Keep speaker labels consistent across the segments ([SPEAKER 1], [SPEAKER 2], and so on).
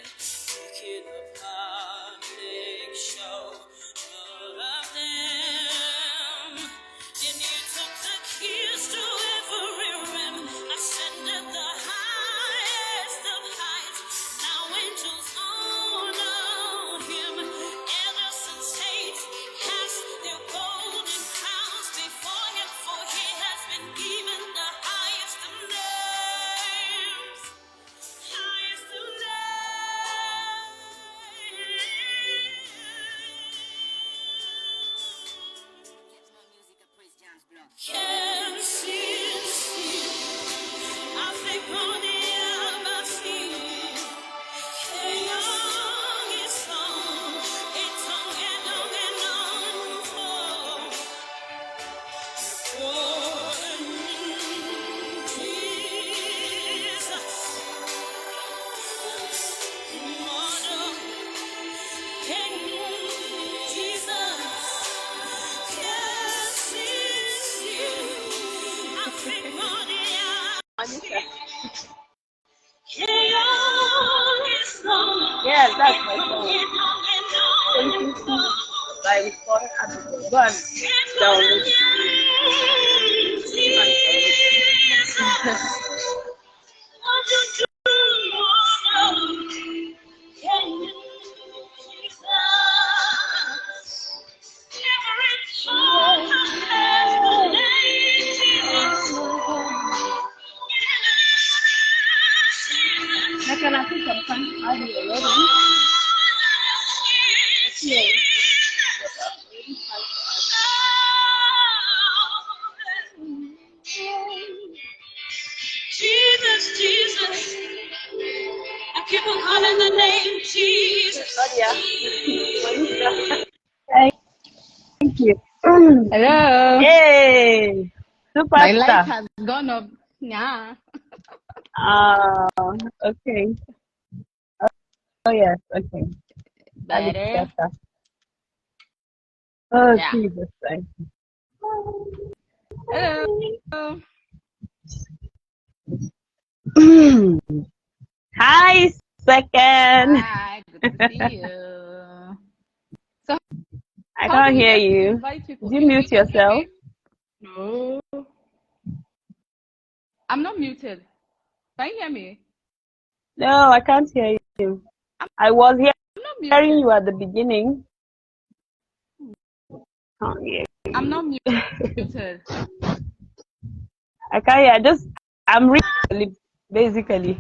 [SPEAKER 1] making a public show of them. Then you took the keys to every room, ascended the highest of heights. Now angels honor him. Elders and saints cast their golden crowns before him, for he has been given the highest of names. Highest of names. Can see, I think on the embassy. Young is song, it's on and on and on. Jesus, Mother, King Jesus, yes, it's you. I think on the
[SPEAKER 2] Yes, that's my song. Thank you. By recording at the gun. Download. I think I'm trying to add you already. Yeah.
[SPEAKER 1] Jesus, Jesus, I keep on calling the name Jesus.
[SPEAKER 2] Thank you.
[SPEAKER 3] Hello.
[SPEAKER 2] Hey,
[SPEAKER 3] My light
[SPEAKER 2] superstar.
[SPEAKER 3] has gone up. Yeah.
[SPEAKER 2] Okay. Oh yes, okay. That is
[SPEAKER 3] Better.
[SPEAKER 2] better. Oh
[SPEAKER 3] Yeah.
[SPEAKER 2] Jesus, thank you.
[SPEAKER 3] Hello.
[SPEAKER 2] Hi, Sekyen.
[SPEAKER 3] Hi. Good to see you. So
[SPEAKER 2] I
[SPEAKER 3] how
[SPEAKER 2] can't
[SPEAKER 3] do we
[SPEAKER 2] hear
[SPEAKER 3] get to
[SPEAKER 2] you.
[SPEAKER 3] invite people?
[SPEAKER 2] Did you mute
[SPEAKER 3] can hear
[SPEAKER 2] yourself?
[SPEAKER 3] me? No. I'm not muted. Can you hear me?
[SPEAKER 2] No, I can't hear you. I was hearing you at the beginning. Can't hear you.
[SPEAKER 3] I'm not muted.
[SPEAKER 2] I can't hear. I'm reading basically.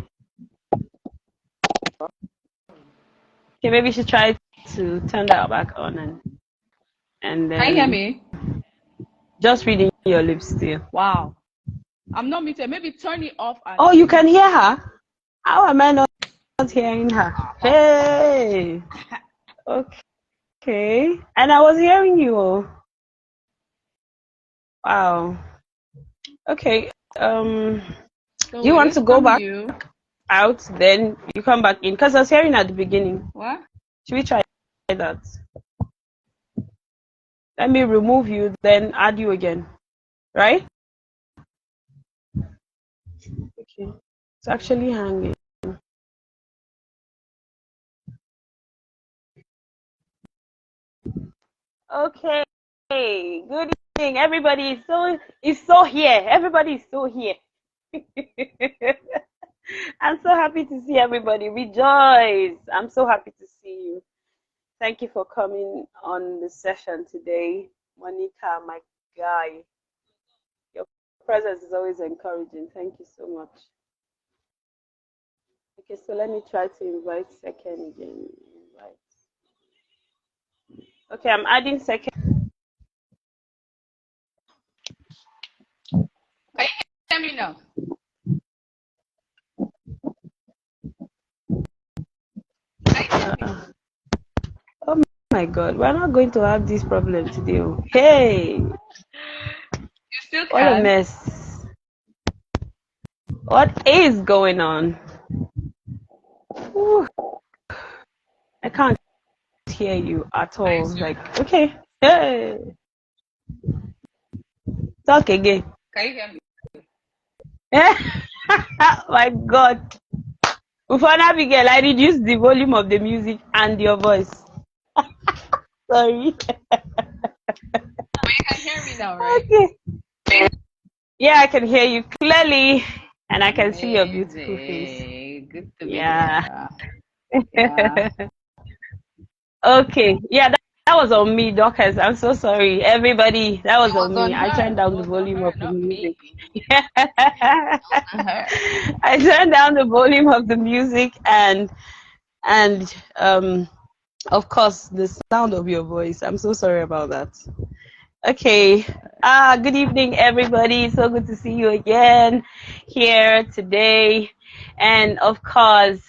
[SPEAKER 2] Okay, maybe you should try to turn that back on and then.
[SPEAKER 3] Can you hear me?
[SPEAKER 2] Just reading your lips still.
[SPEAKER 3] Wow. I'm not muted. Maybe turn it off.
[SPEAKER 2] Oh, you can hear her? How am I not hearing her? Hey. Okay. And I was hearing you. Wow. Okay. Do you want to go back out, then you come back in? Because I was hearing at the beginning.
[SPEAKER 3] What?
[SPEAKER 2] Should we try that? Let me remove you, then add you again. Right? Okay. It's actually hanging. Okay. Good evening. Everybody is so here. Everybody is so here. I'm so happy to see everybody. Rejoice. I'm so happy to see you. Thank you for coming on the session today. Monica, my guy. Your presence is always encouraging. Thank you so much. Okay, so let me try to invite Sekyen again. Okay, I'm adding Sekyen.
[SPEAKER 3] Can you hear me now?
[SPEAKER 2] Oh my God, we're not going to have this problem today. Hey,
[SPEAKER 3] You still
[SPEAKER 2] what a mess. What is going on? Ooh. I can't hear you at all. Like, okay, hey, talk again.
[SPEAKER 3] Can you hear me?
[SPEAKER 2] My God. Before Abigail, I reduced the volume of the music and your voice. Sorry.
[SPEAKER 3] You can hear me now, right?
[SPEAKER 2] Okay. Yeah, I can hear you clearly, and I can see your beautiful face.
[SPEAKER 3] Amazing. Good to be
[SPEAKER 2] Yeah.
[SPEAKER 3] here. Yeah.
[SPEAKER 2] Okay. Yeah, that was on me, Dorcas. I'm so sorry, everybody. That was
[SPEAKER 3] It
[SPEAKER 2] on
[SPEAKER 3] was
[SPEAKER 2] me.
[SPEAKER 3] on
[SPEAKER 2] I turned
[SPEAKER 3] her. It
[SPEAKER 2] down the
[SPEAKER 3] was on
[SPEAKER 2] volume
[SPEAKER 3] her,
[SPEAKER 2] of the
[SPEAKER 3] not
[SPEAKER 2] music.
[SPEAKER 3] me. It was on her.
[SPEAKER 2] I turned down the volume of the music and of course the sound of your voice. I'm so sorry about that. Okay. Good evening, everybody. So good to see you again here today. And of course,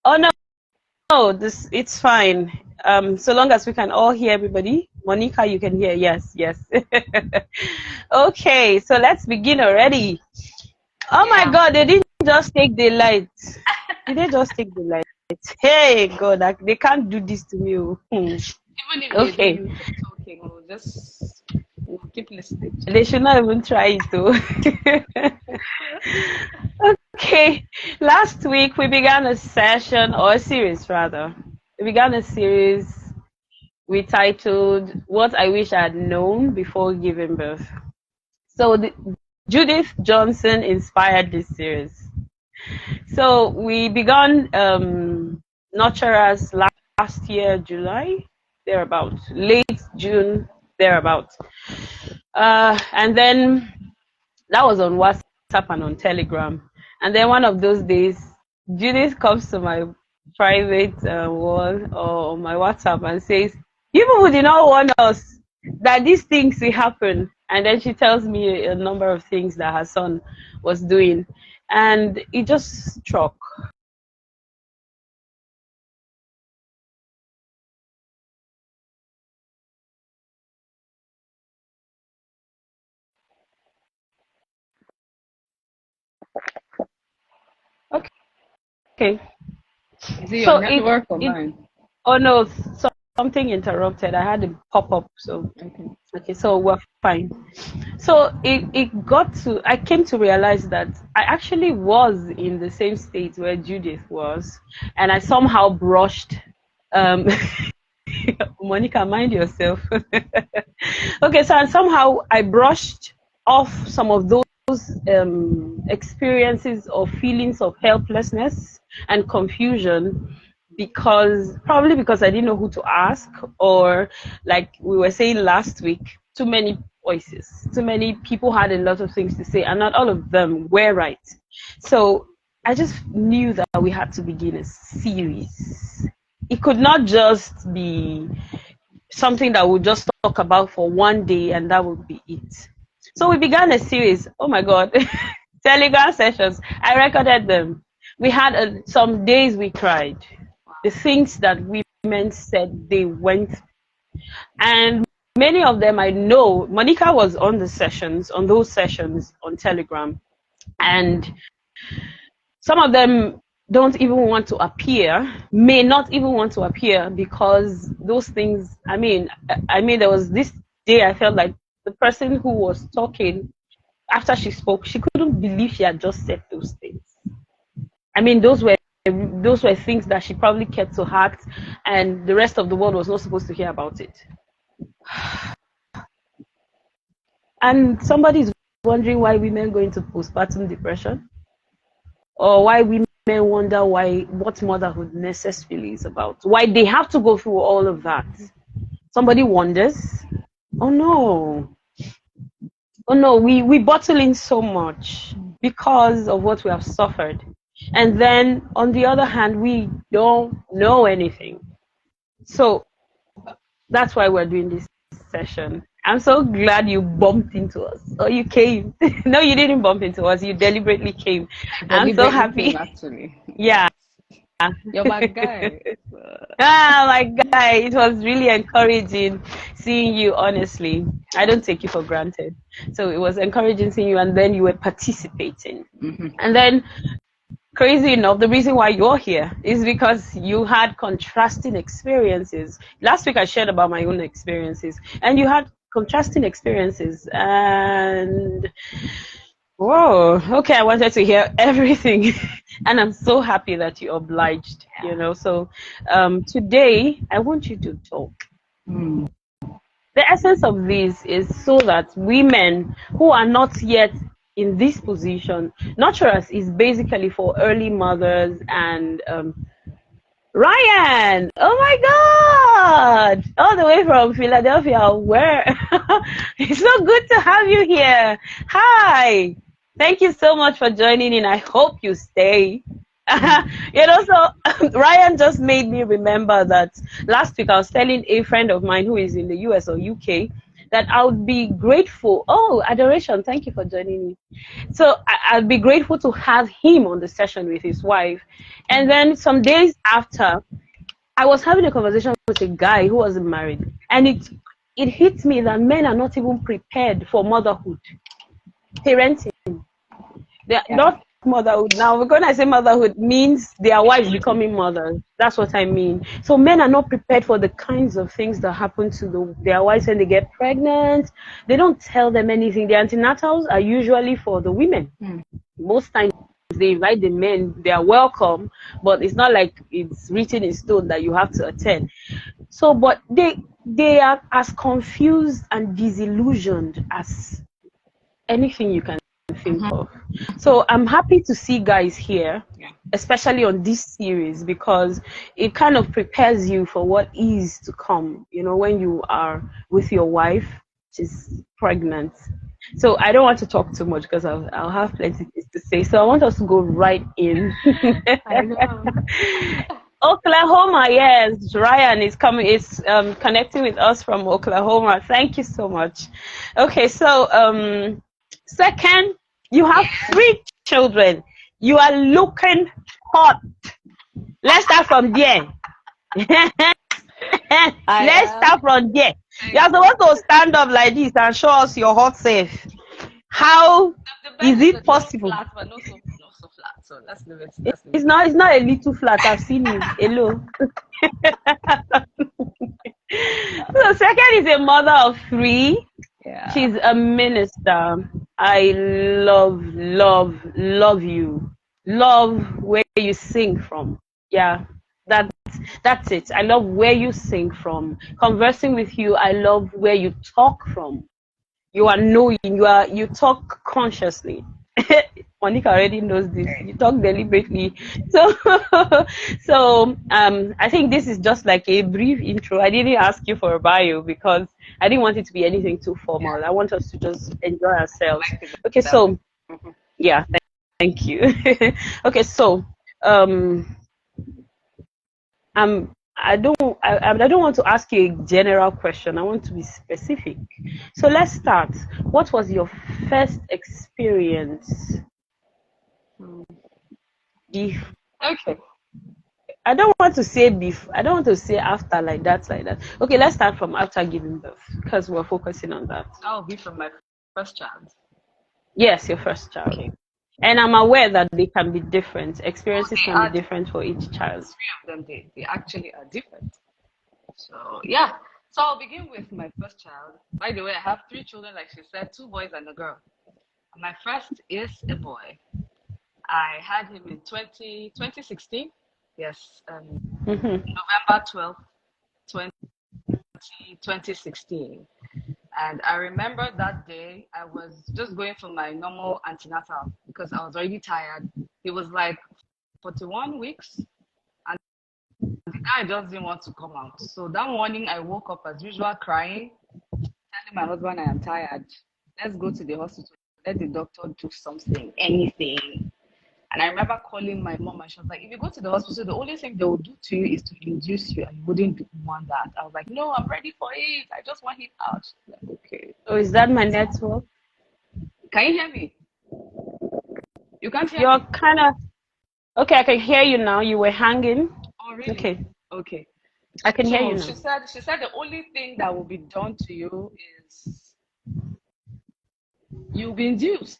[SPEAKER 2] oh no, this it's fine. So long as we can all hear everybody. Monica, you can hear. Yes. Okay, so let's begin already. Oh my God, they didn't just take the light. Did they just take the light? Hey God, they can't do this to me.
[SPEAKER 3] Even if they
[SPEAKER 2] Okay.
[SPEAKER 3] do, you keep talking. We'll keep listening.
[SPEAKER 2] They should not even try it though. Okay. Last week we began a session, or a series rather. We began a series we titled What I Wish I Had Known Before Giving Birth. So Judith Johnson inspired this series. So we began Nurturers last year, July, thereabout, late June, thereabout. And then that was on WhatsApp and on Telegram. And then one of those days, Judith comes to my private wall or my WhatsApp and says, "You people did not warn us that these things will happen." And then she tells me a number of things that her son was doing. And it just struck. Okay.
[SPEAKER 3] Is it
[SPEAKER 2] So
[SPEAKER 3] your network or mine?
[SPEAKER 2] oh no, something interrupted. I had a pop up. So, okay, so we're fine. So I came to realize that I actually was in the same state where Judith was, and I somehow brushed, um, Monica, mind yourself. Okay, so somehow I brushed off some of those experiences or feelings of helplessness and confusion probably because I didn't know who to ask, or like we were saying last week, too many voices, too many people had a lot of things to say, and not all of them were right. So I just knew that we had to begin a series. It could not just be something that we'll just talk about for one day and that would be it. So we began a series. Oh my God. Telegram sessions. I recorded them. We had some days we cried. The things that women said they went, and many of them I know. Monica was on those sessions on Telegram, and some of them don't even want to appear, may not even want to appear, because those things, I mean there was this day I felt like the person who was talking, after she spoke, she couldn't believe she had just said those things. I mean, those were things that she probably kept to heart, and the rest of the world was not supposed to hear about it. And somebody's wondering why women go into postpartum depression, or why women wonder what motherhood necessarily is about, why they have to go through all of that. Somebody wonders. Oh no, we bottle in so much because of what we have suffered, and then on the other hand, we don't know anything. So that's why we're doing this session. I'm so glad you bumped into us, or you came. No, you didn't bump into us, you deliberately came. I'm so happy.
[SPEAKER 3] Actually.
[SPEAKER 2] Yeah.
[SPEAKER 3] You're my guy.
[SPEAKER 2] My guy, it was really encouraging seeing you, honestly. I don't take you for granted. So it was encouraging seeing you, and then you were participating. And then, crazy enough, the reason why you're here is because you had contrasting experiences. Last week I shared about my own experiences, and you had contrasting experiences. And whoa, okay, I wanted to hear everything. And I'm so happy that you obliged, So today, I want you to talk. The essence of this is so that women who are not yet in this position, nurturers is basically for early mothers and Ryan, oh my God, all the way from Philadelphia. Where? It's so good to have you here. Hi, thank you so much for joining in. I hope you stay. So Ryan just made me remember that last week I was telling a friend of mine who is in the US or UK that I would be grateful. Oh, Adoration, thank you for joining me. So I'd be grateful to have him on the session with his wife. And then some days after, I was having a conversation with a guy who wasn't married, and it hit me that men are not even prepared for motherhood, parenting. They're not motherhood. Now, when I say motherhood, means their wives becoming mothers. That's what I mean. So men are not prepared for the kinds of things that happen to their wives when they get pregnant. They don't tell them anything. The antenatals are usually for the women. Most times they invite the men, they are welcome, but it's not like it's written in stone that you have to attend. So, but they are as confused and disillusioned as anything you can think of. So I'm happy to see guys here, especially on this series, because it kind of prepares you for what is to come, when you are with your wife, which is pregnant. So I don't want to talk too much because I'll have plenty to say. So I want us to go right in.
[SPEAKER 3] I know.
[SPEAKER 2] Oklahoma, yes. Ryan is coming. Is connecting with us from Oklahoma. Thank you so much. Okay, so Sekyen, you have 3 children. You are looking hot. Let's start from there. Let's start from there. You're supposed to stand up like this and show us your hot self. How is it possible?
[SPEAKER 3] Flat, but not so flat. So let's leave it.
[SPEAKER 2] It's not a little flat. I've seen it. Hello. So Sekyen is a mother of 3.
[SPEAKER 3] Yeah.
[SPEAKER 2] She's a minister. I love you. Love where you sing from. Yeah, that's it. I love where you sing from. Conversing with you, I love where you talk from. You are knowing. You talk consciously. Monica already knows this. You talk deliberately. So I think this is just like a brief intro. I didn't ask you for a bio because I didn't want it to be anything too formal. I want us to just enjoy ourselves. Okay, so yeah, thank you. Okay, so I don't want to ask you a general question. I want to be specific. So let's start. What was your first experience? Okay. I don't want to say I don't want to say after like that. Okay, let's start from after giving birth because we're focusing on that.
[SPEAKER 3] That will be from my first child.
[SPEAKER 2] Yes, your first child. Okay. And I'm aware that they can be different. Experiences can be different for each child.
[SPEAKER 3] 3 of them, they actually are different. So yeah. So I'll begin with my first child. By the way, I have 3 children, like she said, 2 boys and a girl. My first is a boy. I had him in 2016. Yes, November 12th, 2016. And I remember that day I was just going for my normal antenatal because I was already tired. It was like 41 weeks and the guy just didn't want to come out. So that morning I woke up as usual crying, telling my husband I am tired. Let's go to the hospital. Let the doctor do something, anything. And I remember calling my mom and she was like, if you go to the hospital, the only thing they will do to you is to induce you and you wouldn't want that. I was like, no, I'm ready for it. I just want him out. She's like, okay.
[SPEAKER 2] So is that my network?
[SPEAKER 3] Can you hear me? You can't hear
[SPEAKER 2] You're
[SPEAKER 3] me?
[SPEAKER 2] kind of... Okay, I can hear you now. You were hanging.
[SPEAKER 3] Oh, really?
[SPEAKER 2] Okay.
[SPEAKER 3] Okay.
[SPEAKER 2] I can hear you now.
[SPEAKER 3] She said the only thing that will be done to you is you'll be induced.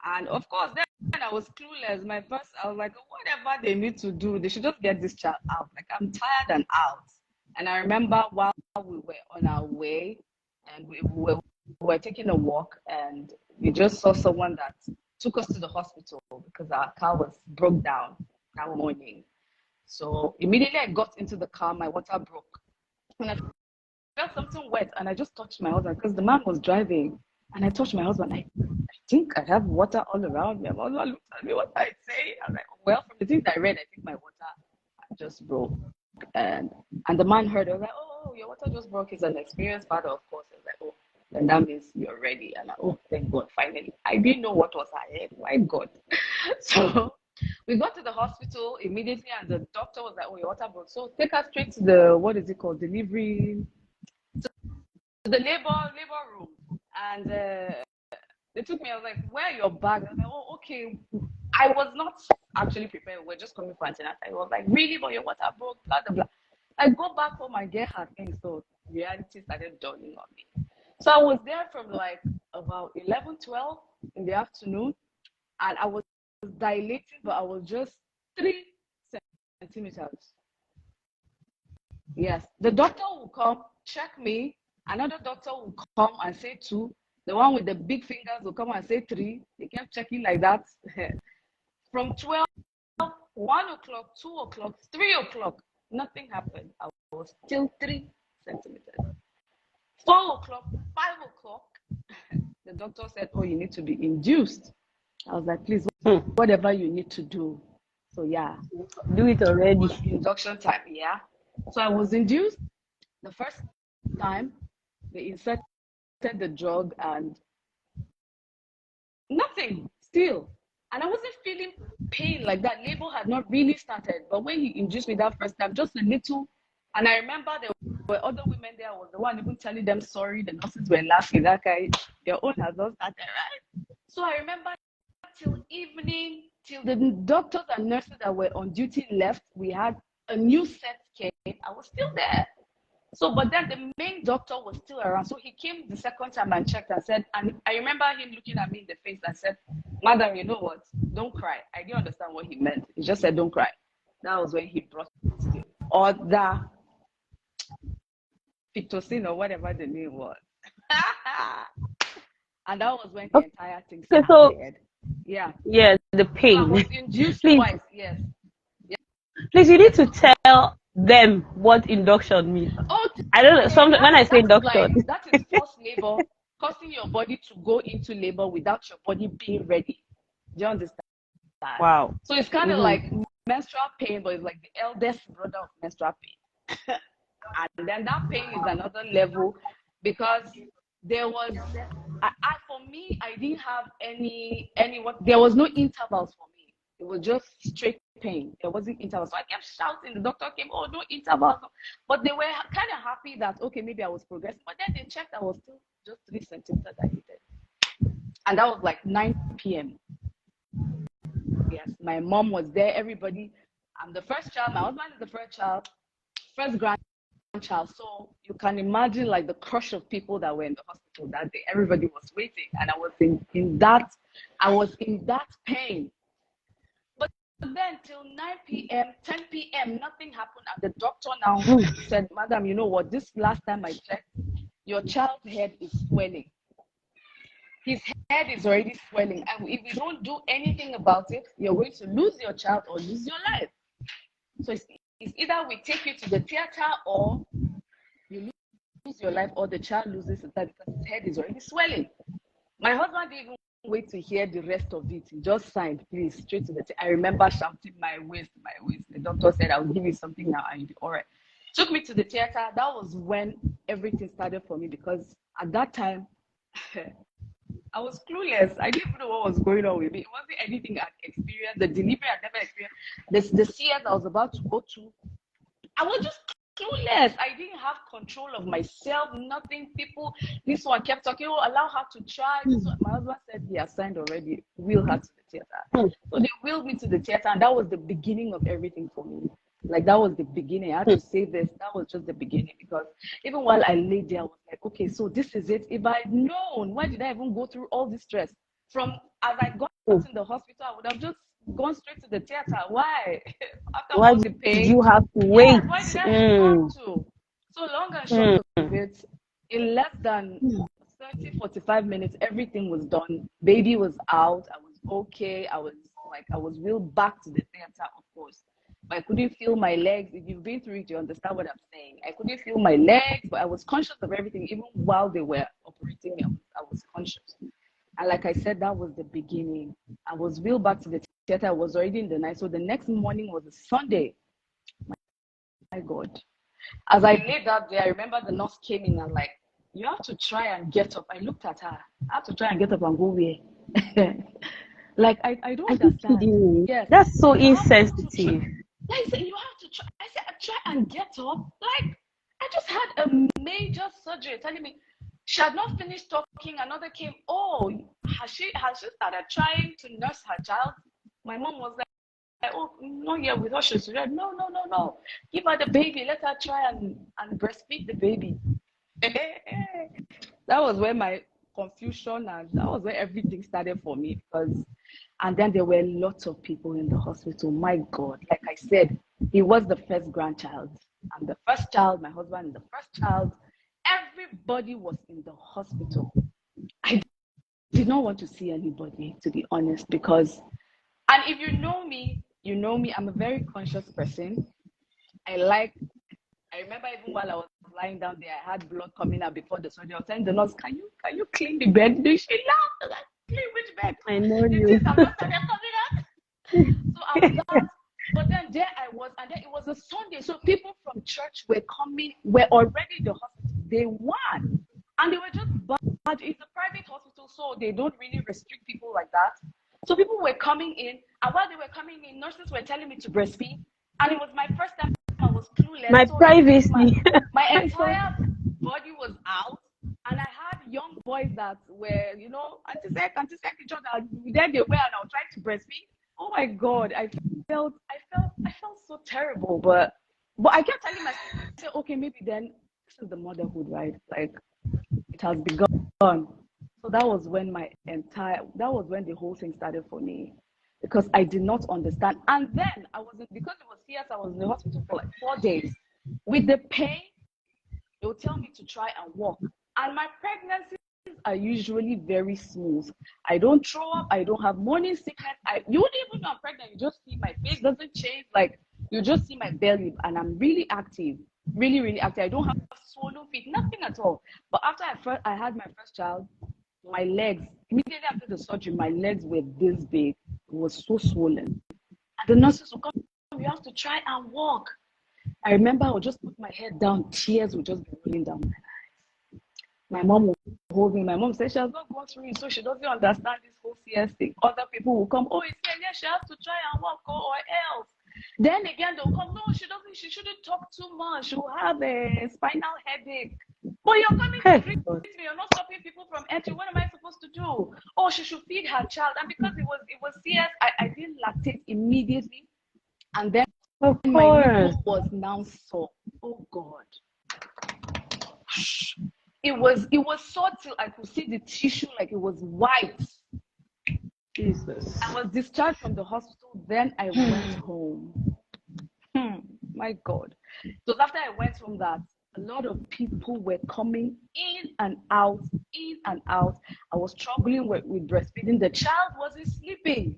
[SPEAKER 3] And of course, then I was clueless. I was like, whatever they need to do, they should just get this child out. Like, I'm tired and out. And I remember while we were on our way and we were taking a walk and we just saw someone that took us to the hospital because our car was broke down that morning. So immediately I got into the car, my water broke. And I felt something wet and I just touched my husband because the man was driving. And I touched my husband. I think I have water all around me. My husband looked at me, what I say? I'm like, well, from the things I read, I think my water just broke. And the man heard it. I was like, oh, your water just broke. He's an experienced father, of course. I was like, oh, then that means you're ready. And like, oh, thank God, finally. I didn't know what was ahead. My God. So we got to the hospital immediately, and the doctor was like, oh, your water broke. So take us straight to the, what is it called, delivery, to the labor room. And they took me. I was like, where are your bags? I was like, oh, okay. I was not actually prepared. We're just coming for antenatal. I was like, really? But your water broke, blah, blah, blah. I go back home and get her things. So reality started dawning on me. So I was there from like about 11, 12 in the afternoon. And I was dilating, but I was just 3 centimeters. Yes. The doctor will come, check me. Another doctor will come and say 2. The one with the big fingers will come and say 3. They kept checking like that. From 12, 1 o'clock, 2 o'clock, 3 o'clock, nothing happened. I was still 3 centimeters. 4 o'clock, 5 o'clock, the doctor said, oh, you need to be induced. I was like, please, whatever you need to do. So yeah.
[SPEAKER 2] Do it already.
[SPEAKER 3] Induction time, yeah. So I was induced. The first time, they inserted the drug and nothing, still. And I wasn't feeling pain like that. Labor had not really started. But when he induced me that first time, just a little. And I remember there were other women there. I was the one even telling them sorry. The nurses were laughing. That guy, your own has not started, right? So I remember till evening, till the doctors and nurses that were on duty left, we had a new set came. I was still there. So, but then the main doctor was still around. So he came the second time and checked and said, and I remember him looking at me in the face and said, madam, you know what? Don't cry. I didn't understand what he meant. He just said, don't cry. That was when he brought the other Pitocin or whatever the name was. And that was when the entire thing started.
[SPEAKER 2] So,
[SPEAKER 3] yeah.
[SPEAKER 2] Yeah, the pain.
[SPEAKER 3] So I was induced
[SPEAKER 2] Please.
[SPEAKER 3] twice, yes. Yeah.
[SPEAKER 2] Please, you need to tell them what induction means.
[SPEAKER 3] Oh,
[SPEAKER 2] I don't know. When I say induction,
[SPEAKER 3] like, that is forced labor, causing your body to go into labor without your body being ready. Do you understand?
[SPEAKER 2] Wow.
[SPEAKER 3] So it's kind of like menstrual pain, but it's like the eldest brother of menstrual pain. And then that pain is another level because there was, for me, I didn't have there was no intervals for me. It was just straight pain. There wasn't intervals. So I kept shouting. The doctor came, oh, no intervals. But they were kind of happy that, okay, maybe I was progressing. But then they checked, I was still just 3 centimeters dilated. And that was like 9 p.m. Yes, my mom was there, everybody. I'm the first child. My husband is the first child, first grandchild. So you can imagine like the crush of people that were in the hospital that day. Everybody was waiting. And I was in that pain. But then till 9 p.m., 10 p.m., nothing happened. And the doctor now said, madam, you know what? This last time I checked, your child's head is swelling. His head is already swelling. And if you don't do anything about it, you're going to lose your child or lose your life. So it's either we take you to the theater or you lose your life or the child loses his life because his head is already swelling. My husband didn't even wait to hear the rest of it. He just signed, please, straight to the I remember shouting, my waist. The doctor said, I'll give you something now and you'll be all right. Took me to the theater. That was when everything started for me because at that time, I was clueless. I didn't even know what was going on with me. It wasn't anything I'd experienced. The delivery I'd never experienced. The CS I was about to go to, I was just clueless. I didn't have control of myself, nothing. People, this one kept talking, oh, allow her to try. My husband said he has signed already, wheel her to the theater. So they wheeled me to the theater, and that was the beginning of everything for me. Like, that was the beginning. I had to say this. That was just the beginning because even while I lay there, I was like, okay, so this is it. If I'd known, why did I even go through all this stress? As I got in the hospital, I would have just gone straight to the theater. Why? After
[SPEAKER 2] why
[SPEAKER 3] all the pain,
[SPEAKER 2] did you have to wait?
[SPEAKER 3] Yeah, why did I have to? So long and short of it, in less than 30, 45 minutes, everything was done. Baby was out. I was okay. I was wheeled back to the theater, of course. But I couldn't feel my legs. If you've been through it, you understand what I'm saying. I couldn't feel my legs, but I was conscious of everything. Even while they were operating me, I was conscious. And like I said, that was the beginning. I was wheeled back to the theater. I was already in the night. So the next morning was a Sunday. My God. As I laid out there, I remember the nurse came in and like, you have to try and get up. I looked at her. I have to try and get up and go where? Like, I don't
[SPEAKER 2] Are you
[SPEAKER 3] understand.
[SPEAKER 2] kidding?
[SPEAKER 3] Yes.
[SPEAKER 2] That's so
[SPEAKER 3] You have to try.
[SPEAKER 2] insensitive.
[SPEAKER 3] Like I said, you have to try. I said, try and get up. Like, I just had a major surgery telling me she had not finished talking. Another came, oh, has she started trying to nurse her child? My mom was like, oh, not yet with her. She's read. No, no, no, no. Give her the baby. Let her try and breastfeed the baby. That was where my confusion and that was where everything started for me because and then there were lots of people in the hospital. My God, like I said, he was the first grandchild. I'm the first child, my husband is the first child. Everybody was in the hospital. I did not want to see anybody, to be honest, because and if you know me, I'm a very conscious person. I remember even while I was lying down there, I had blood coming out before the surgery. I was telling the nurse, can you clean the bed? She laughed. Like, clean which bed?
[SPEAKER 2] I know
[SPEAKER 3] The
[SPEAKER 2] you.
[SPEAKER 3] things have not started coming out. So I was that. But then there I was, and then it was a Sunday. So people from church were already in the hospital. Day one. And they were just bad. It's a private hospital, so they don't really restrict people like that. So people were coming in, and while they were coming in, nurses were telling me to breastfeed. And it was my first time I was clueless.
[SPEAKER 2] My
[SPEAKER 3] So
[SPEAKER 2] privacy.
[SPEAKER 3] my entire body was out. And I had young boys that were, anti-sec each other. There they were, and I was trying to breastfeed. Oh my God, I felt so terrible. But I kept telling myself, okay, maybe then this is the motherhood, right? Like it has begun. So that was when the whole thing started for me because I did not understand. And then because it was CS, I was in the hospital for like 4 days. With the pain, they would tell me to try and walk. And my pregnancies are usually very smooth. I don't throw up. I don't have morning sickness. You wouldn't even know I'm pregnant. You just see my face doesn't change. Like you just see my belly, and I'm really active, really, really active. I don't have swollen feet, nothing at all. But after I had my first child, my legs immediately after the surgery, my legs were this big. It was so swollen, and the nurses would come. You have to try and walk. I remember I would just put my head down, tears would just be rolling down my eyes. My mom would hold me. My mom said she has not gone through it, so she doesn't understand this whole CS thing. Other people will come, oh, it's yeah, she has to try and walk, or else. Then again, they'll come, no, she shouldn't talk too much. She'll have a spinal headache. But you're coming to treat me, you're not stopping people from entering. What am I supposed to do? Oh, she should feed her child. And because it was CS, I didn't lactate immediately. And then
[SPEAKER 2] Of
[SPEAKER 3] my
[SPEAKER 2] course.
[SPEAKER 3] nipple was now sore. Oh God. It was sore till I could see the tissue like it was white.
[SPEAKER 2] Jesus.
[SPEAKER 3] I was discharged from the hospital. Then I went home. My God. So after I went home that a lot of people were coming in and out, in and out. I was struggling with breastfeeding. The child wasn't sleeping.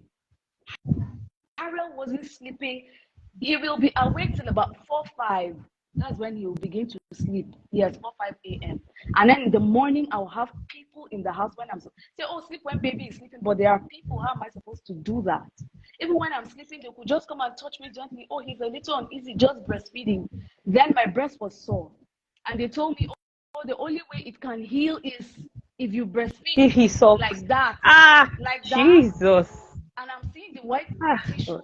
[SPEAKER 3] Ariel wasn't sleeping. He will be awake till about 4, 5. That's when he will begin to sleep. Yes, 4, 5 a.m. And then in the morning, I'll have people in the house when I'm say, oh, sleep when baby is sleeping. But there are people, how am I supposed to do that? Even when I'm sleeping, they could just come and touch me gently. Oh, he's a little uneasy, just breastfeeding. Then my breast was sore. And they told me, oh, the only way it can heal is if you breastfeed
[SPEAKER 2] If he sucks.
[SPEAKER 3] like that. Like
[SPEAKER 2] Jesus.
[SPEAKER 3] that. And I'm seeing the white tissue.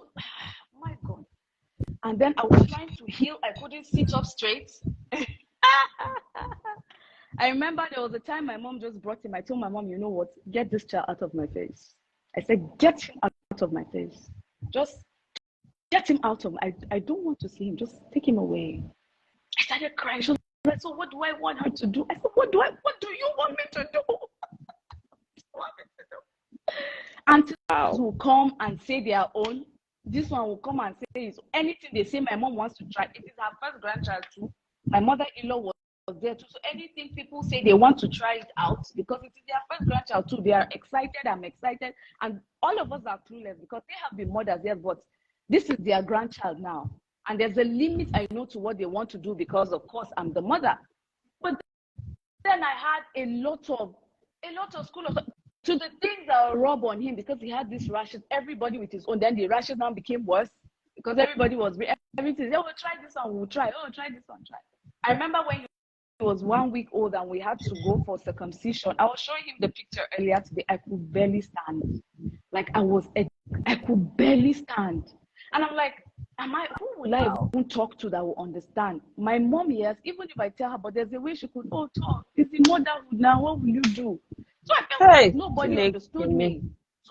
[SPEAKER 3] My God. And then I was trying to heal. I couldn't sit up straight. I remember there was a time my mom just brought him. I told my mom, you know what? Get this child out of my face. I said, get him out of my face. Just get him out of I don't want to see him. Just take him away. I started crying. She was like, so what do I want her to do? I said, what do you want me to do? Aunties will come and say their own. This one will come and say anything they say my mom wants to try. It is her first grandchild too. My mother-in-law was there too. So anything people say they want to try it out because it is their first grandchild too. They are excited. I'm excited. And all of us are clueless because they have been mothers, yes, but this is their grandchild now. And there's a limit, I know, to what they want to do because, of course, I'm the mother. But then I had a lot of school of to the things that were rub on him because he had these rashes. Everybody with his own. Then the rashes now became worse because everybody was everything. Oh, we'll try this one. We'll try. Oh, try this one. Try. I remember when he was 1 week old and we had to go for circumcision. I was showing him the picture earlier today. I could barely stand. Like I could barely stand. And I'm like, who will I even talk to that will understand? My mom, yes, even if I tell her, but there's a way she could, talk. It's in motherhood now, what will you do? So I felt like nobody understood me.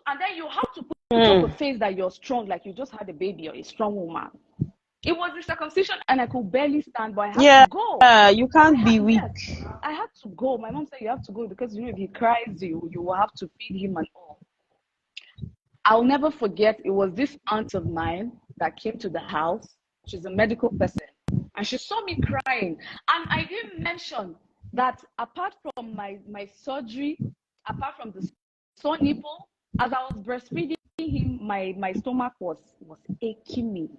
[SPEAKER 3] And then you have to put up a face that you're strong, like you just had a baby or a strong woman. It was the circumcision and I could barely stand, but I had to go.
[SPEAKER 2] Yeah, you can't be weak.
[SPEAKER 3] Yes, I had to go. My mom said you have to go because if he cries, you will have to feed him and all. I'll never forget, it was this aunt of mine that came to the house. She's a medical person. And she saw me crying. And I didn't mention that apart from my surgery, apart from the sore nipple, as I was breastfeeding him, my stomach was aching me.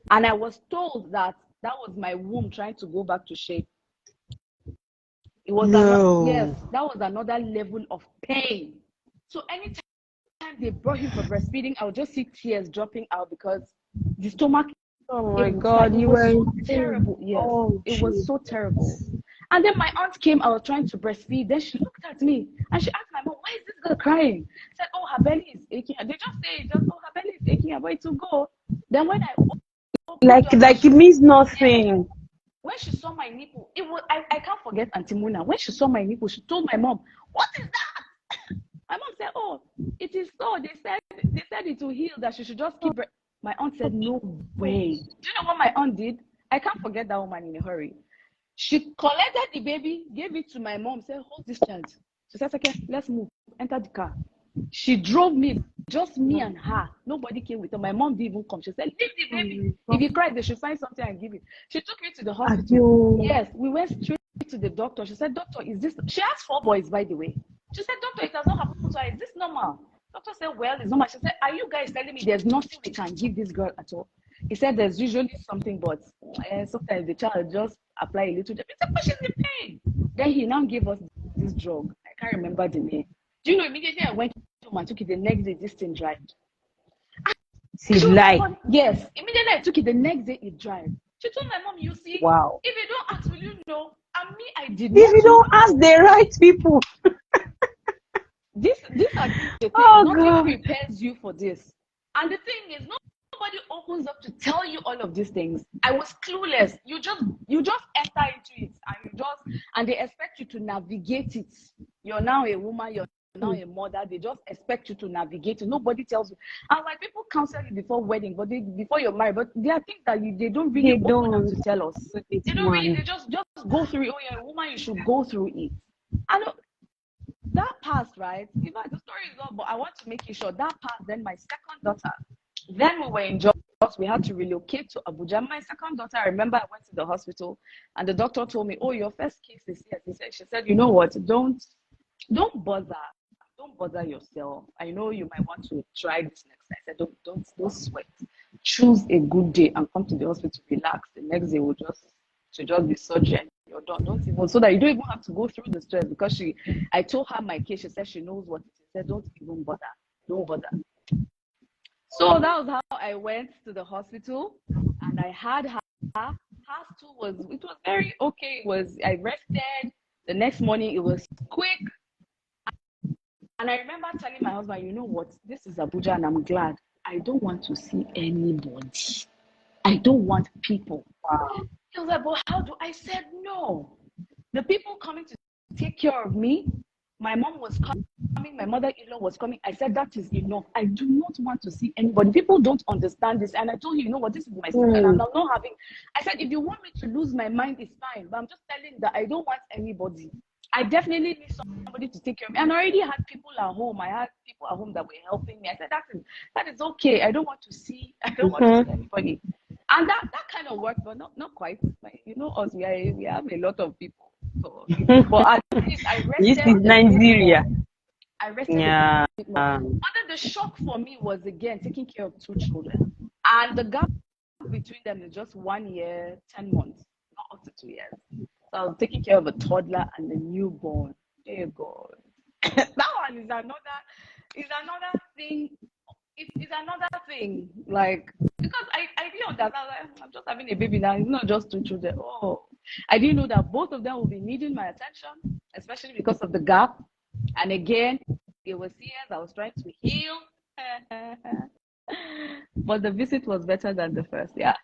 [SPEAKER 3] And I was told that was my womb trying to go back to shape. It was that was another level of pain. So anytime they brought him for breastfeeding, I would just see tears dropping out because the stomach.
[SPEAKER 2] Oh my God,
[SPEAKER 3] you were so terrible. Yes, it was so terrible. And then my aunt came. I was trying to breastfeed. Then she looked at me and she asked my mom, "Why is this girl crying?" I said, "Oh, her belly is aching." And they just say, "Oh, her belly is aching. I'm going to go." Then when I
[SPEAKER 2] like it means nothing.
[SPEAKER 3] When she saw my nipple, it was I can't forget Auntie Muna. When she saw my nipple, she told my mom, "What is that?" My mom said, "Oh, it is so. They said it will heal, that she should just keep." My aunt said, "No way." Do you know what my aunt did? I can't forget that woman in a hurry. She collected the baby, gave it to my mom, said, "Hold this child." She said, "Okay, let's move. Enter the car." She drove me, just me and her. Nobody came with her. My mom didn't even come. She said, "Leave the baby. If he cries, they should find something and give it." She took me to the hospital. Yes, we went straight to the doctor. She said, "Doctor, is this..." She has 4 boys, by the way. She said, "Doctor, it has not happened to her. Is this normal?" Doctor said, "Well, it's normal." She said, "Are you guys telling me there's nothing we can give this girl at all?" He said, "There's usually something, but sometimes the child just apply a little." He said, "But she's in pain." Then he now gave us this drug. I can't remember the name. Do you know, immediately I went home and took it. The next day, this thing dried. Yes, immediately I took it. The next day, it dried. She told my mom, "You see,
[SPEAKER 2] wow.
[SPEAKER 3] If you don't ask, will you know?" And me, I did not.
[SPEAKER 2] If you don't ask the right people.
[SPEAKER 3] These are the things. Nothing prepares you for this. And the thing is, nobody opens up to tell you all of these things. I was clueless. You just enter into it, and they expect you to navigate it. You're now a woman. You're now a mother. They just expect you to navigate it. Nobody tells you. And like people counsel you before wedding, but before you're married, but there are things that they don't really open up to tell us. They don't really. They just go through it. Oh, you're a woman. You should go through it. I know. That passed, right? In fact, the story is long, but I want to make it short. That passed. Then my second daughter. Then we were in Jos. We had to relocate to Abuja. My second daughter, I remember I went to the hospital and the doctor told me, "Oh, your first case is here." She said, "You know what? Don't bother. Don't bother yourself. I know you might want to try this next time." I said, don't sweat. Choose a good day and come to the hospital, relax. The next day will just be surgery. You're done. Don't even, so that you don't even have to go through the stress, because I told her my case. She said she knows what it is. She said, "Don't even bother. Don't bother." So that was how I went to the hospital and I had her. Hers too was very okay. I rested. The next morning it was quick. And I remember telling my husband, "You know what? This is Abuja and I'm glad. I don't want to see anybody. I don't want people." Wow. He was like, "But how do?" I said, "No. The people coming to take care of me, my mom was coming, my mother-in-law was coming." I said, "That is enough. I do not want to see anybody. People don't understand this." And I told you know what? This is my secret. And I'm not having. I said, "If you want me to lose my mind, it's fine. But I'm just telling that I don't want anybody. I definitely need somebody to take care of me." And I already had people at home. I had people at home that were helping me. I said, that is okay. I don't want to see anybody." And that kind of worked, but not quite. You know us, we have a lot of people. But at least I
[SPEAKER 2] This
[SPEAKER 3] rested
[SPEAKER 2] is
[SPEAKER 3] a bit
[SPEAKER 2] Nigeria.
[SPEAKER 3] more. I rested
[SPEAKER 2] Yeah.
[SPEAKER 3] a bit more. But then the shock for me was again taking care of 2 children. And the gap between them is just 1 year, 10 months, not up to 2 years. So I was taking care of a toddler and a newborn. Dear God. That one is another thing. It's another thing. Like, because I didn't understand, like, I'm just having a baby now. It's not just 2 children. Oh, I didn't know that both of them will be needing my attention, especially because of the gap. And again, it was years I was trying to heal. But the visit was better than the first. Yeah.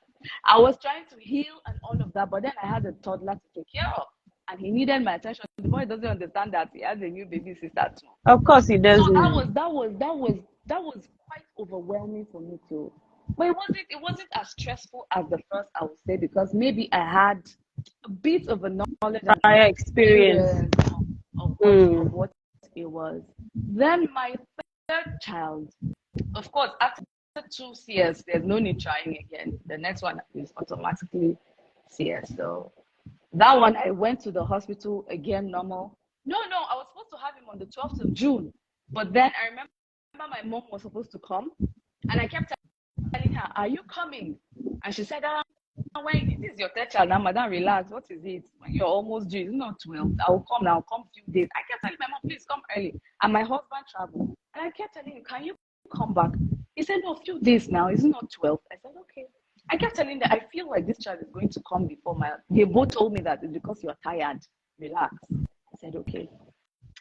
[SPEAKER 3] I was trying to heal and all of that, but then I had a toddler to take care of. And he needed my attention. The boy doesn't understand that he has a new baby sister too.
[SPEAKER 2] Of course, it
[SPEAKER 3] So
[SPEAKER 2] doesn't.
[SPEAKER 3] that was quite overwhelming for me too. But it wasn't as stressful as the first, I would say, because maybe I had a bit of a knowledge and
[SPEAKER 2] Prior experience.
[SPEAKER 3] of what it was. Then my third child, of course, after 2 CS, there's no need trying again. The next one is automatically CS. So that one, I went to the hospital again, normal. No, I was supposed to have him on the 12th of June. But then I remember my mom was supposed to come. And I kept telling her, are you coming? And she said, when this is your third child now, madam, relax. What is it? When you're almost due, it's not 12. I'll come now, come a few days. I kept telling my mom, please come early. And my husband traveled. And I kept telling him, can you come back? He said, no, a few days now. It's not 12. I said, okay. I kept telling them, I feel like this child is going to come before my. They both told me that it's because you're tired. Relax. I said, okay.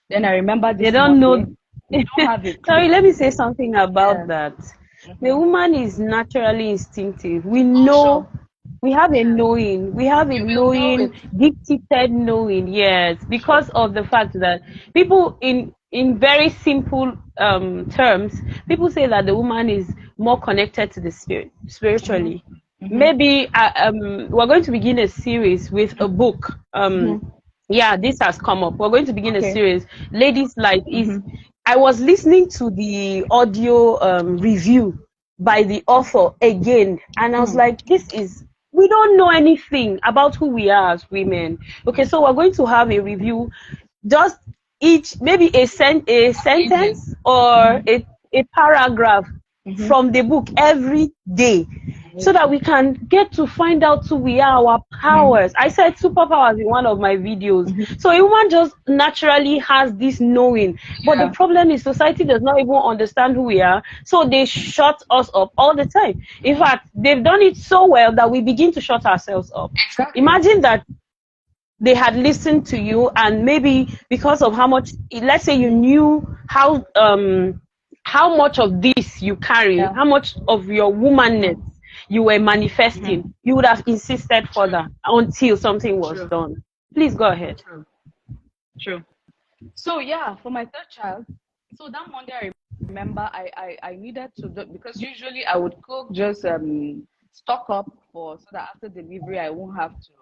[SPEAKER 3] Then I remember this.
[SPEAKER 2] They don't know.
[SPEAKER 3] They don't have it.
[SPEAKER 2] Sorry, let me say something about that.
[SPEAKER 3] Mm-hmm.
[SPEAKER 2] The woman is naturally instinctive. We know.
[SPEAKER 3] Sure.
[SPEAKER 2] We have a knowing. We have a knowing, deep-seated knowing. Yes, because of the fact that people in very simple terms, people say that the woman is more connected to the spirit spiritually.
[SPEAKER 3] Mm-hmm.
[SPEAKER 2] Maybe we're going to begin a series with a book. Yeah, this has come up. We're going to begin a series. Ladies' Light is. I was listening to the audio review by the author again, and I was like, we don't know anything about who we are as women. Okay, so we're going to have a review, just each, maybe a sentence or a paragraph from the book every day, so that we can get to find out who we are, our powers. I said superpowers in one of my videos. So a woman just naturally has this knowing. But the problem is society does not even understand who we are. So they shut us up all the time. In fact, they've done it so well that we begin to shut ourselves up.
[SPEAKER 3] Exactly.
[SPEAKER 2] Imagine that they had listened to you, and maybe because of how much, let's say you knew how much of this you carry, how much of your womanness you were manifesting, you would have insisted further until something was done. Please go ahead.
[SPEAKER 3] True. So yeah, for my third child, so that Monday I remember I needed to do, because usually I would cook, just stock up so that after delivery I won't have to,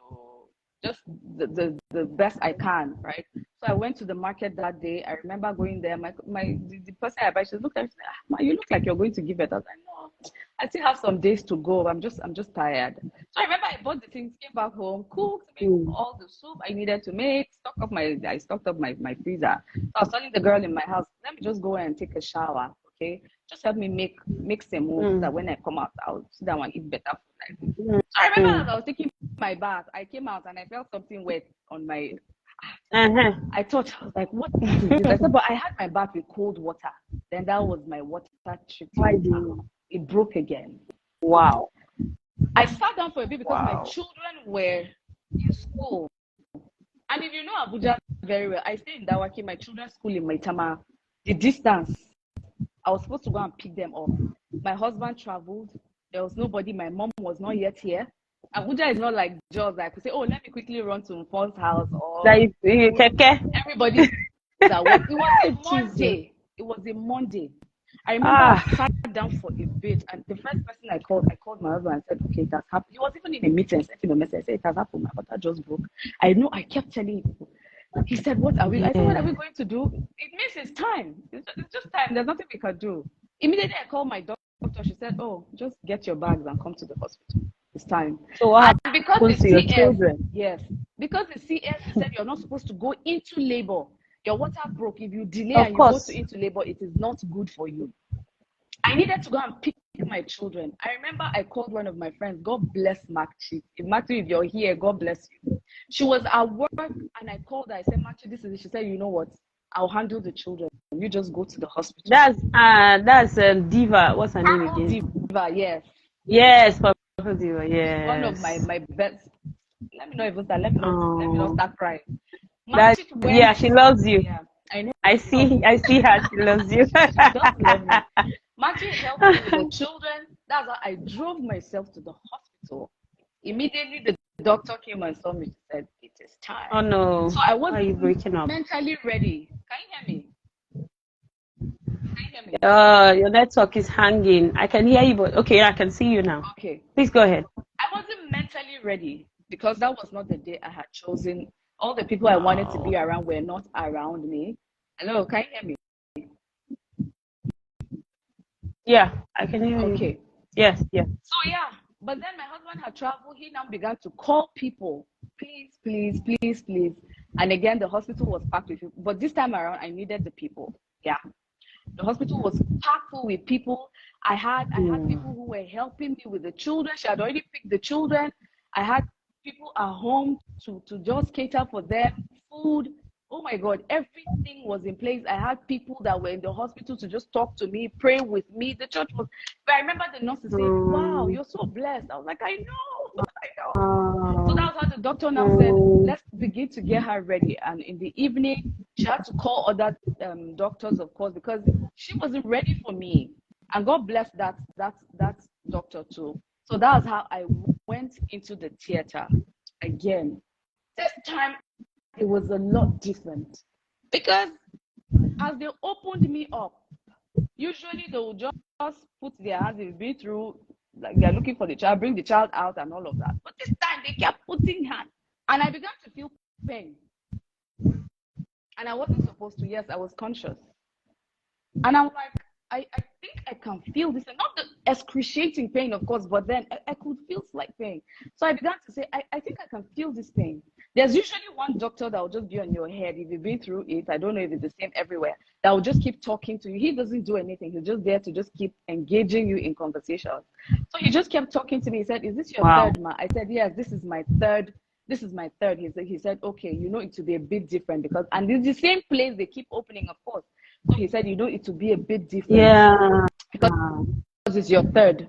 [SPEAKER 3] just the best I can, right? So I went to the market that day. I remember going there. The person I buy, she looked at me, you look like you're going to give it. I was like, no, I still have some days to go. I'm just tired. So I remember I bought the things, came back home, cooked, made all the soup I needed to make, I stocked up my freezer. So I was telling the girl in my house, let me just go and take a shower, okay? Just help me make some more so that when I come out, I'll sit down and eat better food. So I remember as I was taking my bath, I came out and I felt something wet on my. I thought, I was like, what is this? I said, but I had my bath with cold water. Then that was my water treatment. It broke again.
[SPEAKER 2] Wow.
[SPEAKER 3] I sat down for a bit because my children were in school. And if you know Abuja very well, I stay in Dawaki, my children's school in Maitama. The distance, I was supposed to go and pick them up. My husband traveled. There was nobody. My mom was not yet here. Abuja is not like Jos. I could say, oh, let me quickly run to Mfon's house. Or everybody that work. It was a Monday. It was a Monday. I remember I sat down for a bit, and the first person I called my husband and said, okay, it has happened. He was even in a meeting. I sent him a message. I said, it has happened. My daughter just broke. I know. I kept telling him. He said, what are we? I said, what are we going to do? It means it's time. It's just time. There's nothing we can do. Immediately, I called my doctor. She said, oh, just get your bags and come to the hospital. It's time.
[SPEAKER 2] So what
[SPEAKER 3] happened to your children? Yes. because the CS said you're not supposed to go into labor. Your water broke. If you delay
[SPEAKER 2] Of
[SPEAKER 3] and you go
[SPEAKER 2] course.
[SPEAKER 3] into labor, it is not good for you. I needed to go and pick my children. I remember I called one of my friends. God bless Makchi. If you're here, God bless you. She was at work and I called her. I said, Makchi, this is it. She said, you know what? I'll handle the children. You just go to the hospital.
[SPEAKER 2] That's Diva. What's her name
[SPEAKER 3] Purple
[SPEAKER 2] again?
[SPEAKER 3] Diva, yes.
[SPEAKER 2] Yes, Purple Diva. Yes.
[SPEAKER 3] One of my best. Let me not even start. Let me not start crying.
[SPEAKER 2] That,
[SPEAKER 3] Makchi went.
[SPEAKER 2] yeah, she loves you.
[SPEAKER 3] Yeah, I know.
[SPEAKER 2] I see her. She loves you.
[SPEAKER 3] She does love me. Makchi helped me with the children. That's how I drove myself to the hospital. Immediately, the doctor came and saw me. She said, "It is time."
[SPEAKER 2] Oh no!
[SPEAKER 3] So I
[SPEAKER 2] Why are you
[SPEAKER 3] wasn't
[SPEAKER 2] breaking up?
[SPEAKER 3] mentally ready. Can you hear me? Can you hear me?
[SPEAKER 2] Your network is hanging. I can hear you, but okay, I can see you now.
[SPEAKER 3] Okay.
[SPEAKER 2] Please go ahead.
[SPEAKER 3] I wasn't mentally ready because that was not the day I had chosen. All the people I wanted to be around were not around me. Hello, can you hear me?
[SPEAKER 2] Yeah, I can hear you.
[SPEAKER 3] Okay.
[SPEAKER 2] Yes, yes.
[SPEAKER 3] So yeah, but then my husband had traveled. He now began to call people, please, please, please, please. And again, the hospital was packed with people. But this time around, I needed the people. Yeah. The hospital was packed full with people. I had people who were helping me with the children. She had already picked the children. I had people at home to just cater for them, food. Oh my God, everything was in place. I had people that were in the hospital to just talk to me, pray with me. The church was, but I remember the nurse saying, wow, you're so blessed. I was like, I know. So that was how the doctor now said, let's begin to get her ready. And in the evening, she had to call other doctors, of course, because she wasn't ready for me. And God bless that doctor too. So that was how I went into the theater again. This time it was a lot different because as they opened me up, usually they will just put their hands, they've been through, like they're looking for the child, bring the child out and all of that. But this time they kept putting hands and I began to feel pain. And I wasn't supposed to. Yes, I was conscious. And I'm like, I think I can feel this. And not the excruciating pain, of course, but then I could feel slight pain. So I began to say, I think I can feel this pain. There's usually one doctor that will just be on your head. If you've been through it, I don't know if it's the same everywhere, that will just keep talking to you. He doesn't do anything. He's just there to just keep engaging you in conversation. So he just kept talking to me. He said, is this your third, ma? I said, yes, this is my third. This is my third. He said, okay, you know, it will be a bit different because, and it's the same place they keep opening, of course. So he said, you know, it will be a bit different.
[SPEAKER 2] Yeah.
[SPEAKER 3] Because it's your third.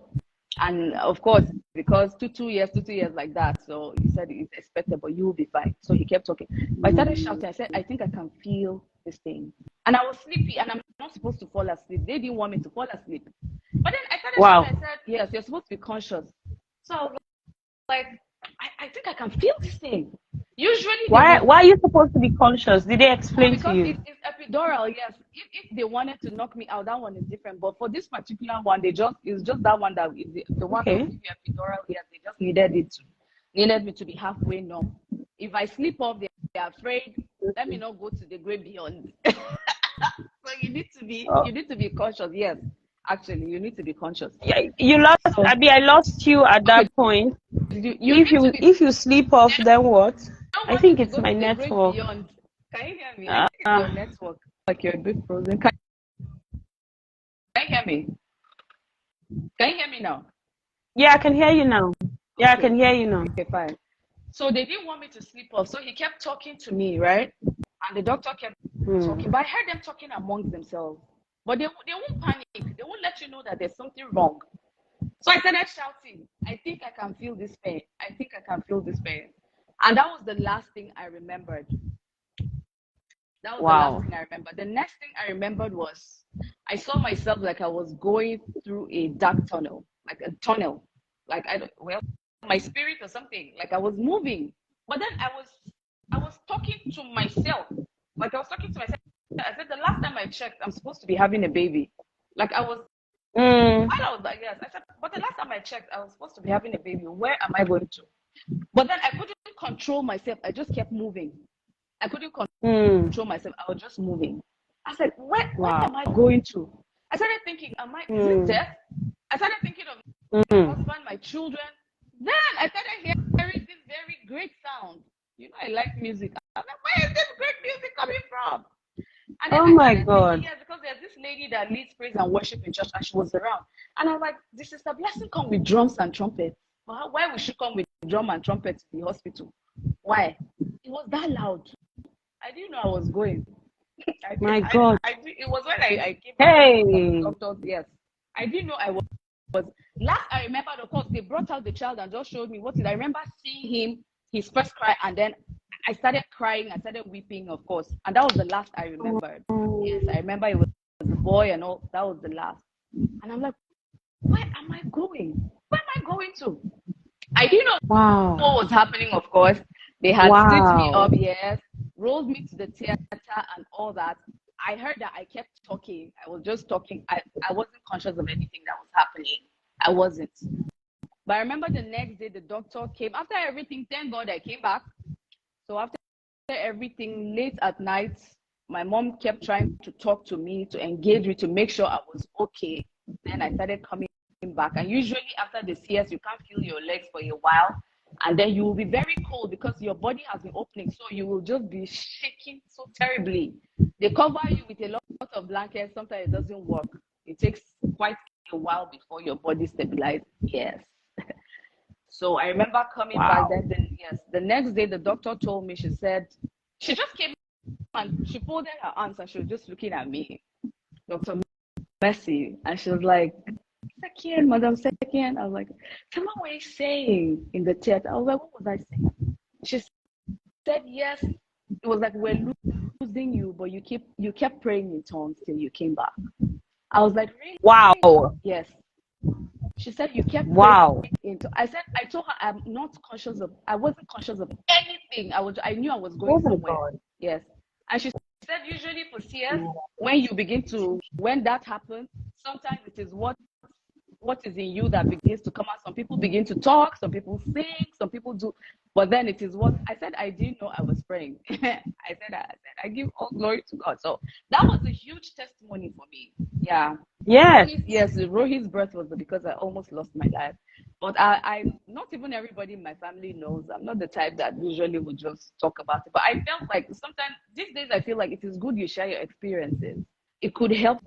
[SPEAKER 3] And of course, because two years like that. So he said it's expected, but you will be fine. So he kept talking. But I started shouting. I said, I think I can feel this thing. And I was sleepy and I'm not supposed to fall asleep. They didn't want me to fall asleep. But then I started shouting. I said, yes, you're supposed to be conscious. So I was like, I think I can feel this thing. Usually,
[SPEAKER 2] why are you supposed to be conscious? Did they explain to you?
[SPEAKER 3] Because it's epidural, yes. If they wanted to knock me out, that one is different. But for this particular one, it's just that one that is the one that give you epidural. Yes, they just needed me to be halfway numb. If I sleep off, they're afraid. Let me not go to the great beyond. So you need to be conscious. Yes, actually, you need to be conscious.
[SPEAKER 2] Yeah, you lost. So, I lost you at that point. If you sleep off, then what? I think it's my network.
[SPEAKER 3] Can you hear me? I think it's your network. Like you're a bit frozen. Can you hear me? Can you hear me now?
[SPEAKER 2] Yeah, I can hear you now. Yeah, okay. I can hear you now.
[SPEAKER 3] Okay, fine. So they didn't want me to sleep off. So he kept talking to me, right? And the doctor kept talking. But I heard them talking amongst themselves. But they won't panic. They won't let you know that there's something wrong. So I started shouting, I think I can feel this pain. I think I can feel this pain. And that was the last thing I remembered. That was the last thing I remembered. The next thing I remembered was I saw myself like I was going through a dark tunnel, like a tunnel. Like my spirit or something. Like I was moving. But then I was talking to myself. Like I was talking to myself. I said the last time I checked, I'm supposed to be having a baby. Like I was I was like, yes. I said, but the last time I checked, I was supposed to be having a baby. Where am I going to? But then I couldn't control myself. I just kept moving. I couldn't control myself. I was just moving. I said, where am I going to? I started thinking, is it death? I started thinking of my husband, my children. Then I started hearing this very great sound. I like music. I'm like, where is this great music coming from? And then
[SPEAKER 2] Oh
[SPEAKER 3] I
[SPEAKER 2] my
[SPEAKER 3] started thinking,
[SPEAKER 2] God.
[SPEAKER 3] yes, because there's this lady that leads praise and worship in church, and she was around. And I'm like, this is a blessing come with drums and trumpets. Well, why would she come with drum and trumpet to the hospital? Why? It was that loud. I didn't know I was going.
[SPEAKER 2] My God.
[SPEAKER 3] It was when I came back from the
[SPEAKER 2] Hey.
[SPEAKER 3] doctors. Yes, I didn't know I was. Last I remember, of course, they brought out the child and just showed me what is. I remember seeing him, his first cry, and then I started crying. I started weeping, of course, and that was the last I remembered. Yes, I remember it was the boy and all. That was the last. And I'm like, where am I going? Where am I going to? I didn't know
[SPEAKER 2] Wow.
[SPEAKER 3] what was happening, of course. They had stitched me up, yes, rolled me to the theater and all that. I heard that I kept talking. I was just talking. I wasn't conscious of anything that was happening. I wasn't. But I remember the next day the doctor came. After everything, thank God I came back. So after everything, late at night, my mom kept trying to talk to me, to engage me, to make sure I was okay. Then I started coming back. And usually after the CS, you can't feel your legs for a while. And then you will be very cold because your body has been opening. So you will just be shaking so terribly. They cover you with a lot of blankets. Sometimes it doesn't work. It takes quite a while before your body stabilizes. Yes. So I remember coming back then, yes, the next day the doctor told me, she said, she just came and she folded her arms and she was just looking at me, Dr. Mercy, and she was like, Sekyen, Madam Sekyen. I was like, tell me what you saying in the theater. I was like, what was I saying? She said, yes, it was like, we're losing you, but you kept praying in tongues till you came back. I was like, really?
[SPEAKER 2] Wow.
[SPEAKER 3] Yes. She said, you kept
[SPEAKER 2] Wow.
[SPEAKER 3] praying into. I told her I wasn't conscious of anything. I knew I was going somewhere.
[SPEAKER 2] God.
[SPEAKER 3] Yes. And she said, usually for CS, when that happens, sometimes it is what is in you that begins to come out. Some people begin to talk, some people sing, some people do, but then it is what I said. I didn't know I was praying. I said I give all glory to God. So that was a huge testimony for me. Yeah.
[SPEAKER 2] Yes.
[SPEAKER 3] Rohi's birth was because I almost lost my life. But I not even everybody in my family knows. I'm not the type that usually would just talk about it. But I felt like sometimes these days I feel like it is good you share your experiences. It could help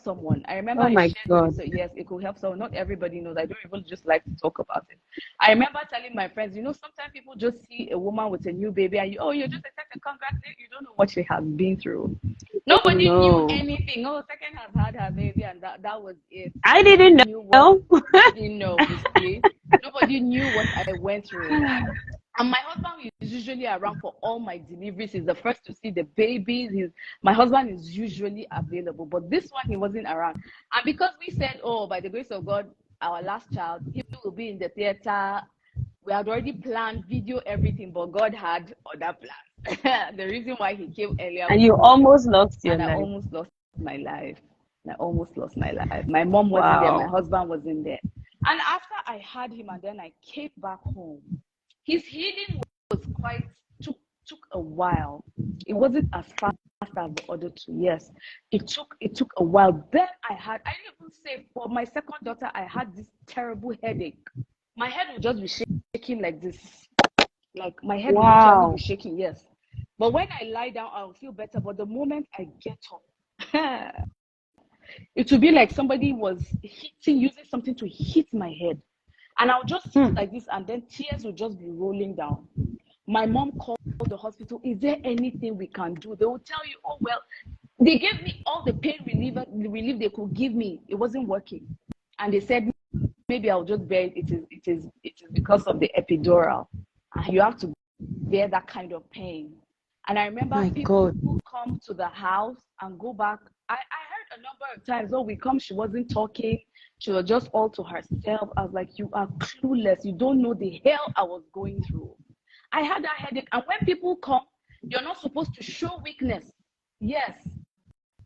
[SPEAKER 3] someone. I remember
[SPEAKER 2] Oh
[SPEAKER 3] I
[SPEAKER 2] my
[SPEAKER 3] shared with you,
[SPEAKER 2] God.
[SPEAKER 3] so yes, it could help someone. Not everybody knows. I don't even just like to talk about it. I remember telling my friends, sometimes people just see a woman with a new baby and you're just excited, congratulate. You don't know what she has been through. Nobody knew
[SPEAKER 2] No.
[SPEAKER 3] anything. Oh, Sekyen has had her baby and that was it.
[SPEAKER 2] I
[SPEAKER 3] Nobody
[SPEAKER 2] didn't
[SPEAKER 3] knew what
[SPEAKER 2] know.
[SPEAKER 3] I didn't know, you see. Nobody knew what I went through. And my husband is usually around for all my deliveries. He's the first to see the babies. My husband is usually available, but this one he wasn't around. And because we said, oh, by the grace of God, our last child, he will be in the theater. We had already planned video, everything, but God had other plans. The reason why he came earlier
[SPEAKER 2] And
[SPEAKER 3] was
[SPEAKER 2] you
[SPEAKER 3] because,
[SPEAKER 2] almost lost your
[SPEAKER 3] and I
[SPEAKER 2] life.
[SPEAKER 3] almost lost my life. I almost lost my life. My mom wasn't there. My
[SPEAKER 2] Wow.
[SPEAKER 3] husband wasn't there. And after I had him, and then I came back home, his healing was took a while. It wasn't as fast as the other two. Yes, it took a while. Then I didn't even say for my second daughter, I had this terrible headache. My head would just be shaking like this. Like my head would literally be shaking, yes. But when I lie down, I'll feel better. But the moment I get up, it would be like somebody was using something to hit my head. And I'll just sit like this, and then tears will just be rolling down. My mom called the hospital. Is there anything we can do? They will tell you, oh, well, they gave me all the pain relief they could give me. It wasn't working. And they said, maybe I'll just bear it. It is because of the epidural. And you have to bear that kind of pain. And I remember people come to the house and go back. I heard a number of times, oh, we come, she wasn't talking. She was just all to herself. I was like, you are clueless. You don't know the hell I was going through. I had that headache. And when people come, you're not supposed to show weakness. Yes.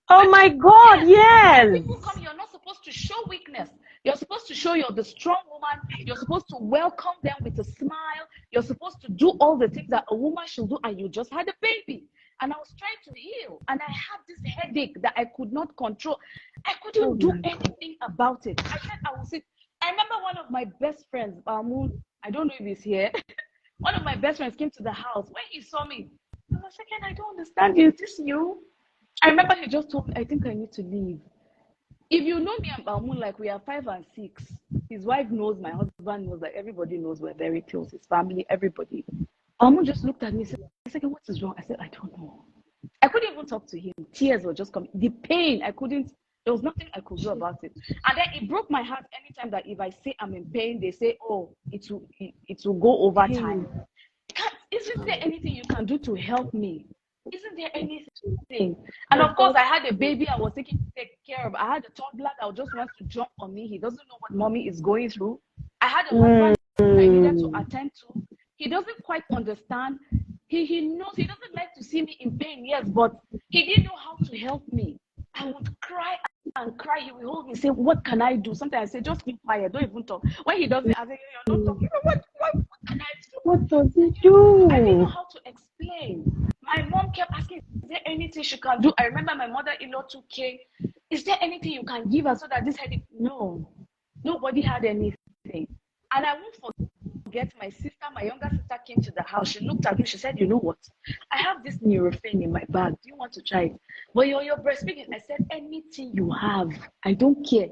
[SPEAKER 2] Oh my God, yes.
[SPEAKER 3] When people come, you're not supposed to show weakness. You're supposed to show you're the strong woman. You're supposed to welcome them with a smile. You're supposed to do all the things that a woman should do, and you just had a baby. And I was trying to heal, and I had this headache that I could not control. I couldn't do anything about it. I said I would sit. I remember one of my best friends, Bamun, I don't know if he's here. One of my best friends came to the house. When he saw me, I was like, I don't understand you. Is this you? I remember he just told me, I think I need to leave. If you know me and Balmoon, like we are 5 and 6, his wife knows, my husband knows, like everybody knows we're very close, his family, everybody. Balmoon just looked at me and said, what is wrong? I said, I don't know. I couldn't even talk to him. Tears were just coming. The pain, there was nothing I could do about it. And then it broke my heart anytime that if I say I'm in pain, they say, oh, it will go over time. Isn't there anything you can do to help me? Isn't there anything? And of course, I had a baby I was taking to take care of. I had a toddler that just wants to jump on me. He doesn't know what mommy is going through. I had a husband I needed to attend to. He doesn't quite understand. He knows he doesn't like to see me in pain, yes, but he didn't know how to help me. I would cry and cry. He would hold me and say, what can I do? Sometimes I say, just keep quiet, don't even talk. When he doesn't, I say, you're not talking. What can I do?
[SPEAKER 2] What does he do?
[SPEAKER 3] I didn't know how to explain. My mom kept asking, is there anything she can do? I remember my mother-in-law too came. Is there anything you can give her so that this headache? No, nobody had anything. And I won't forget my sister, my younger sister came to the house. She looked at me, she said, you know what? I have this Nurofen in my bag. Do you want to try it? But you're breastfeeding. I said, anything you have, I don't care.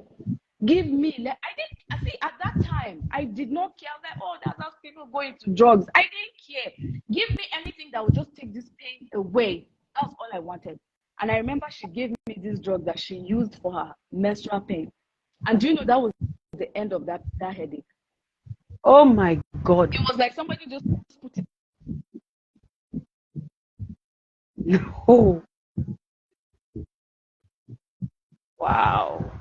[SPEAKER 3] Give me. I see, at that time, I did not care. I was like, oh, that's how people go into drugs. I didn't care. Give me anything that would just take this pain away. That's all I wanted. And I remember she gave me this drug that she used for her menstrual pain. And do you know that was the end of that headache?
[SPEAKER 2] Oh my God.
[SPEAKER 3] It was like somebody just put it.
[SPEAKER 2] No. Wow.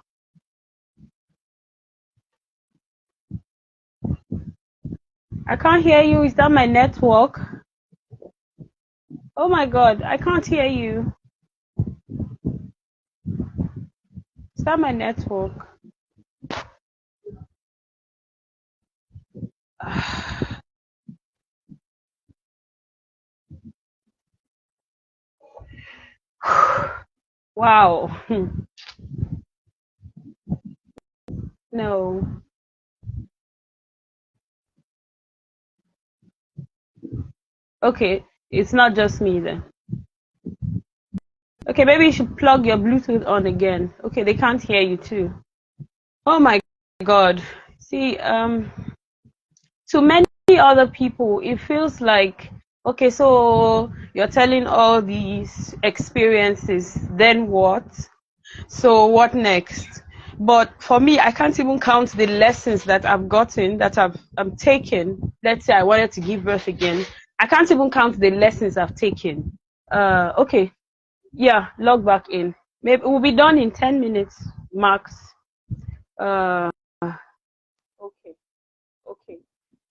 [SPEAKER 2] I can't hear you. Is that my network? Oh my God, I can't hear you. Is that my network? Wow. No. Okay, it's not just me then. Okay, maybe you should plug your Bluetooth on again. Okay, they can't hear you too. Oh my God. See, to many other people, it feels like, okay, so you're telling all these experiences, then what? So what next? But for me, I can't even count the lessons that I've gotten, that I'm taken. Let's say I wanted to give birth again. I can't even count the lessons I've taken. Okay. Yeah, log back in. Maybe we'll be done in 10 minutes max. Okay.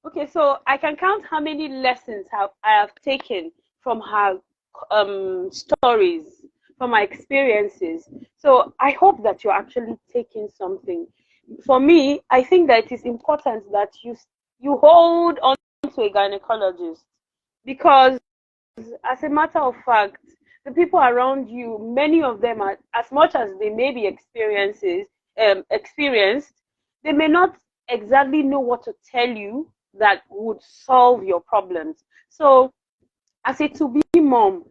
[SPEAKER 2] Okay, so I can count how many lessons I have taken from her stories, from my experiences. So I hope that you're actually taking something. For me, I think that it is important that you hold on to a gynecologist, because as a matter of fact, the people around you, many of them are, as much as they may be experienced, they may not exactly know what to tell you that would solve your problems. So as a to be mom,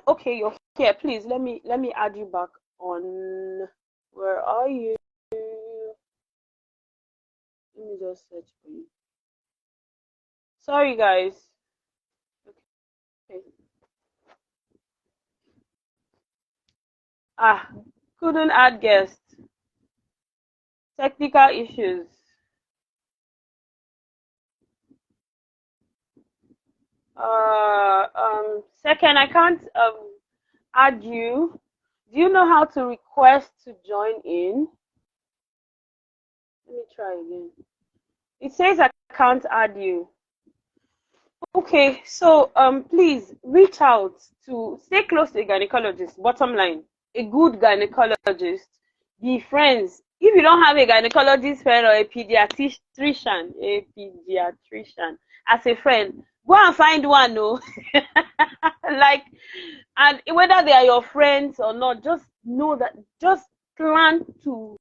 [SPEAKER 2] okay, you're here. Please let me add you back on. Where are you? Let me just search for you. Sorry guys. Okay. Couldn't add guest. Technical issues. Second, I can't add you. Do you know how to request to join in? Let me try again. It says I can't add you. Okay, so please reach out to, stay close to a gynecologist. Bottom line, a good gynecologist. Be friends. If you don't have a gynecologist friend or a pediatrician as a friend, go and find one. No, like, and whether they are your friends or not, just know that, just plan to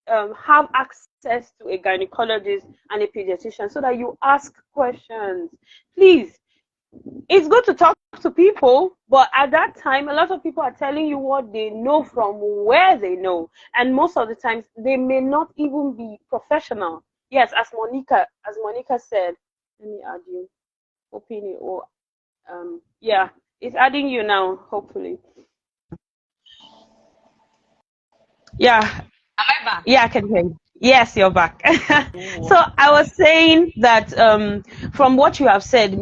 [SPEAKER 2] have access to a gynecologist and a pediatrician so that you ask questions. Please, it's good to talk to people, but at that time, a lot of people are telling you what they know from where they know, and most of the times they may not even be professional. Yes, as Monica said, let me add you. Opinion or yeah, it's adding you now. Hopefully, yeah.
[SPEAKER 3] Am I back?
[SPEAKER 2] Yeah, I can hear you. Yes, you're back. So I was saying that from what you have said,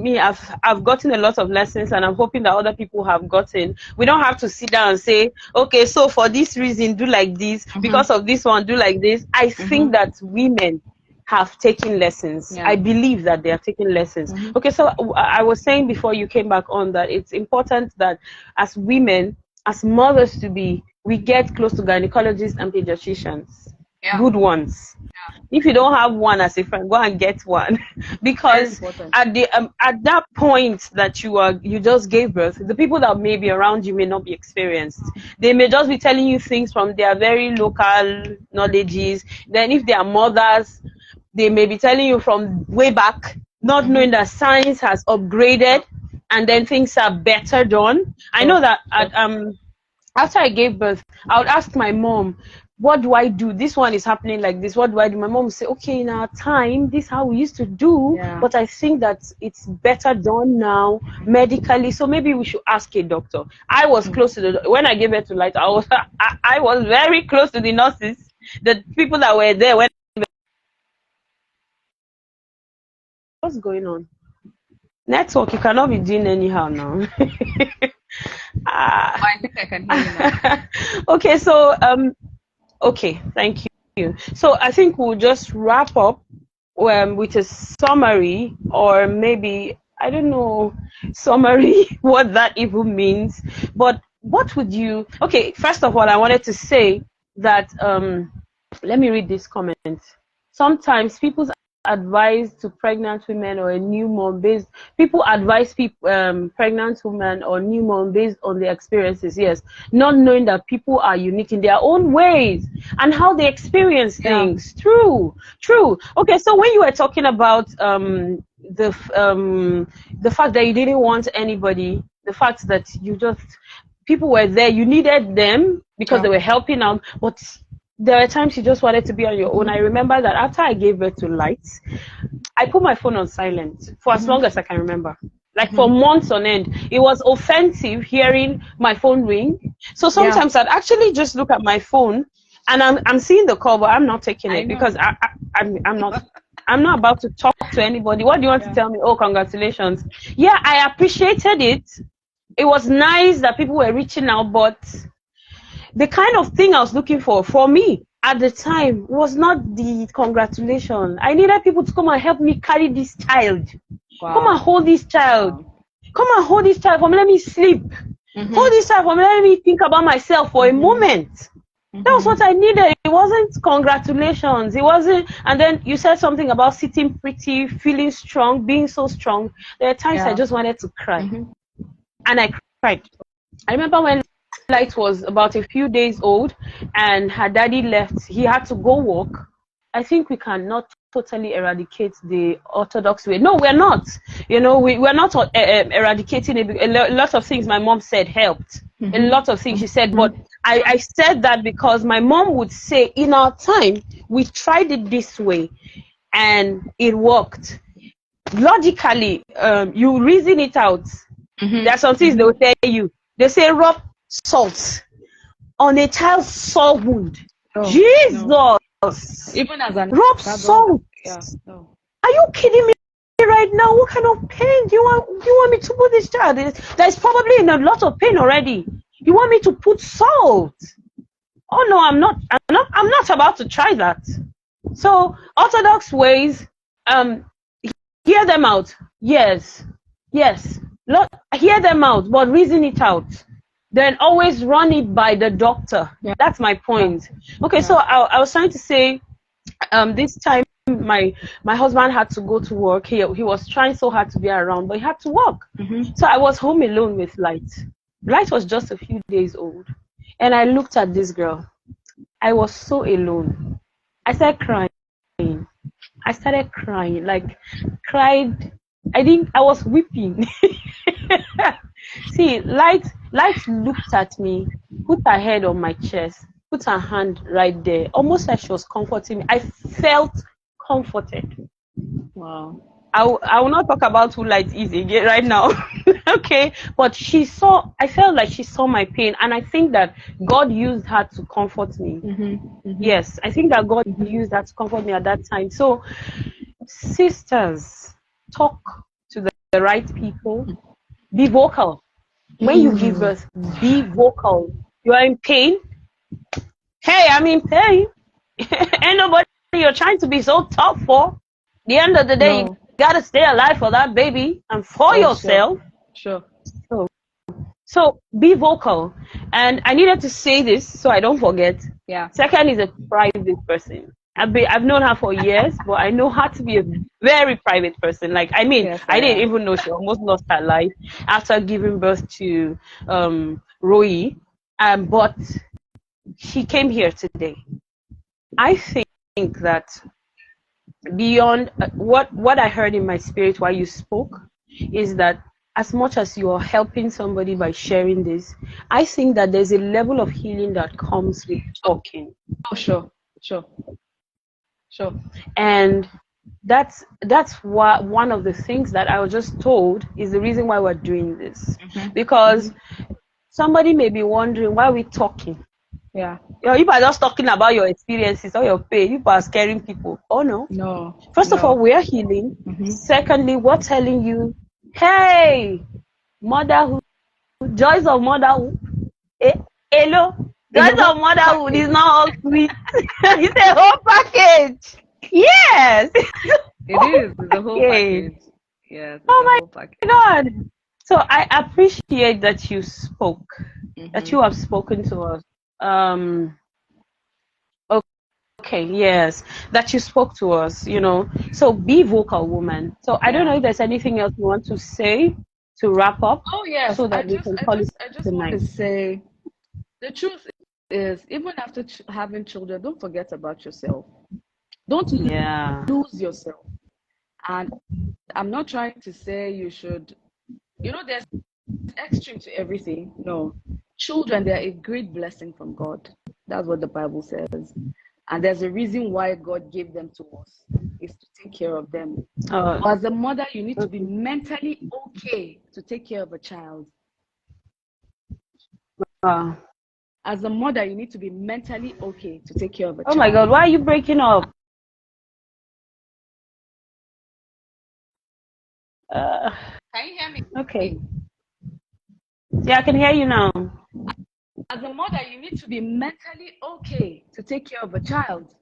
[SPEAKER 2] I've gotten a lot of lessons, and I'm hoping that other people have gotten. We don't have to sit down and say, okay, so for this reason, do like this, because of this one, do like this. I think that women have taken lessons.
[SPEAKER 3] Yeah.
[SPEAKER 2] I believe that they are taking lessons. Okay, so I was saying before you came back on that it's important that as women, as mothers to be, we get close to gynecologists and pediatricians.
[SPEAKER 3] Yeah.
[SPEAKER 2] Good ones. Yeah. If you don't have one as a friend, go and get one, because at that point that you just gave birth, the people that may be around you may not be experienced. They may just be telling you things from their very local knowledges. Then if they are mothers, they may be telling you from way back, not knowing that science has upgraded and then things are better done. I know that after I gave birth, I would ask my mom, what do I do? This one is happening like this. What do I do? My mom would say, okay, in our time, this is how we used to do, but I think that it's better done now medically. So maybe we should ask a doctor. I was close to when I gave birth to Light, I was very close to the nurses, the people that were there when. What's going on? Network, you cannot be doing anyhow now.
[SPEAKER 3] I think I can hear you now.
[SPEAKER 2] Okay, so okay, thank you. So I think we'll just wrap up with a summary, or maybe, I don't know, summary, what that even means. But what would you, okay, first of all, I wanted to say that, let me read this comment. Sometimes people's advice to pregnant women or a new mom people advise pregnant women or new mom based on their experiences, yes, not knowing that people are unique in their own ways and how they experience things. True. Okay, so when you were talking about the fact that you didn't want anybody, the fact that people were there, you needed them because they were helping out, but there were times you just wanted to be on your own. I remember that after I gave birth to Light, I put my phone on silent for as long as I can remember. Like for months on end. It was offensive hearing my phone ring. So sometimes I'd actually just look at my phone and I'm seeing the call, but I'm not taking it because I'm not about to talk to anybody. What do you want to tell me? Oh, congratulations. Yeah, I appreciated it. It was nice that people were reaching out, but the kind of thing I was looking for me at the time was not the congratulations. I needed people to come and help me carry this child. Wow. Come and hold this child. Wow. Come and hold this child for me. Let me sleep. Hold this child for me. Let me think about myself for a moment. That was what I needed. It wasn't congratulations. It wasn't. And then you said something about sitting pretty, feeling strong, being so strong. There are times I just wanted to cry. And I cried. I remember when Light was about a few days old and her daddy left, he had to go work. I think we cannot totally eradicate the orthodox way. No, we're not. We're not eradicating it. A lot of things my mom said helped. A lot of things she said, but I said that because my mom would say, in our time, we tried it this way and it worked. Logically, you reason it out. There are some things they will tell you. They say rub salt on a child's sore wound. Jesus! No.
[SPEAKER 3] Even as an
[SPEAKER 2] rub salt. Are you kidding me right now? What kind of pain do you want me to put this child? That is probably in a lot of pain already. You want me to put salt? Oh no, I'm not about to try that. So orthodox ways, hear them out. Yes. Hear them out, but reason it out. Then always run it by the doctor. That's my point. Okay, so I was trying to say, this time my husband had to go to work. He was trying so hard to be around, but he had to work. So I was home alone with Light. Light was just a few days old, and I looked at this girl. I was so alone. I started crying. I started crying, like cried. I was weeping. See, Light looked at me, put her head on my chest, put her hand right there, almost like she was comforting me. I felt comforted.
[SPEAKER 3] Wow.
[SPEAKER 2] I will not talk about who Light is again right now. Okay, but I felt like she saw my pain, and I think that God used her to comfort me. Yes, I think that God used her to comfort me at that time. So, sisters, talk to the right people, be vocal. When you give birth, be vocal. You are in pain. Hey, I'm in pain. Ain't nobody you're trying to be so tough for. The end of the day, you gotta stay alive for that baby and for yourself.
[SPEAKER 3] Sure.
[SPEAKER 2] So be vocal. And I needed to say this so I don't forget.
[SPEAKER 3] Yeah.
[SPEAKER 2] Sekyen is a private person. I've known her for years, but I know her to be a very private person. Like, I mean,
[SPEAKER 3] Yes,
[SPEAKER 2] I didn't even know she almost lost her life after giving birth to Roy. But she came here today. I think that beyond what I heard in my spirit while you spoke is that as much as you are helping somebody by sharing this, I think that there's a level of healing that comes with talking.
[SPEAKER 3] Oh, sure.
[SPEAKER 2] And that's what one of the things that I was just told is the reason why we're doing this. Because somebody may be wondering why we're talking.
[SPEAKER 3] Yeah.
[SPEAKER 2] You know, if I'm just talking about your experiences or your pain, you are scaring people. Oh no.
[SPEAKER 3] No.
[SPEAKER 2] First of all, we're healing. Secondly, we're telling you, hey, motherhood, joys of motherhood. Hello, joys of motherhood is not all sweet. It's a whole package. Yes.
[SPEAKER 3] It is the whole package. Yes.
[SPEAKER 2] Oh my God. So I appreciate that you spoke, that you have spoken to us. Okay, yes, that you spoke to us, you know. So be vocal, woman. So I don't know if there's anything else you want to say to wrap up.
[SPEAKER 3] Oh yes,
[SPEAKER 2] so that we can call it
[SPEAKER 3] I just
[SPEAKER 2] tonight.
[SPEAKER 3] want to say the truth is, even after having children, don't forget about yourself. Don't lose yourself. And I'm not trying to say you should, there's extreme to everything. No, children, they're a great blessing from God. That's what the Bible says. And there's a reason why God gave them to us, is to take care of them. As a mother, you need to be mentally okay to take care of a child. As a mother, you need to be mentally okay to take care of a child.
[SPEAKER 2] Oh my God, why are you breaking up?
[SPEAKER 3] Can you hear me?
[SPEAKER 2] Okay. Yeah, I can hear you now.
[SPEAKER 3] As a mother, you need to be mentally okay to take care of a child.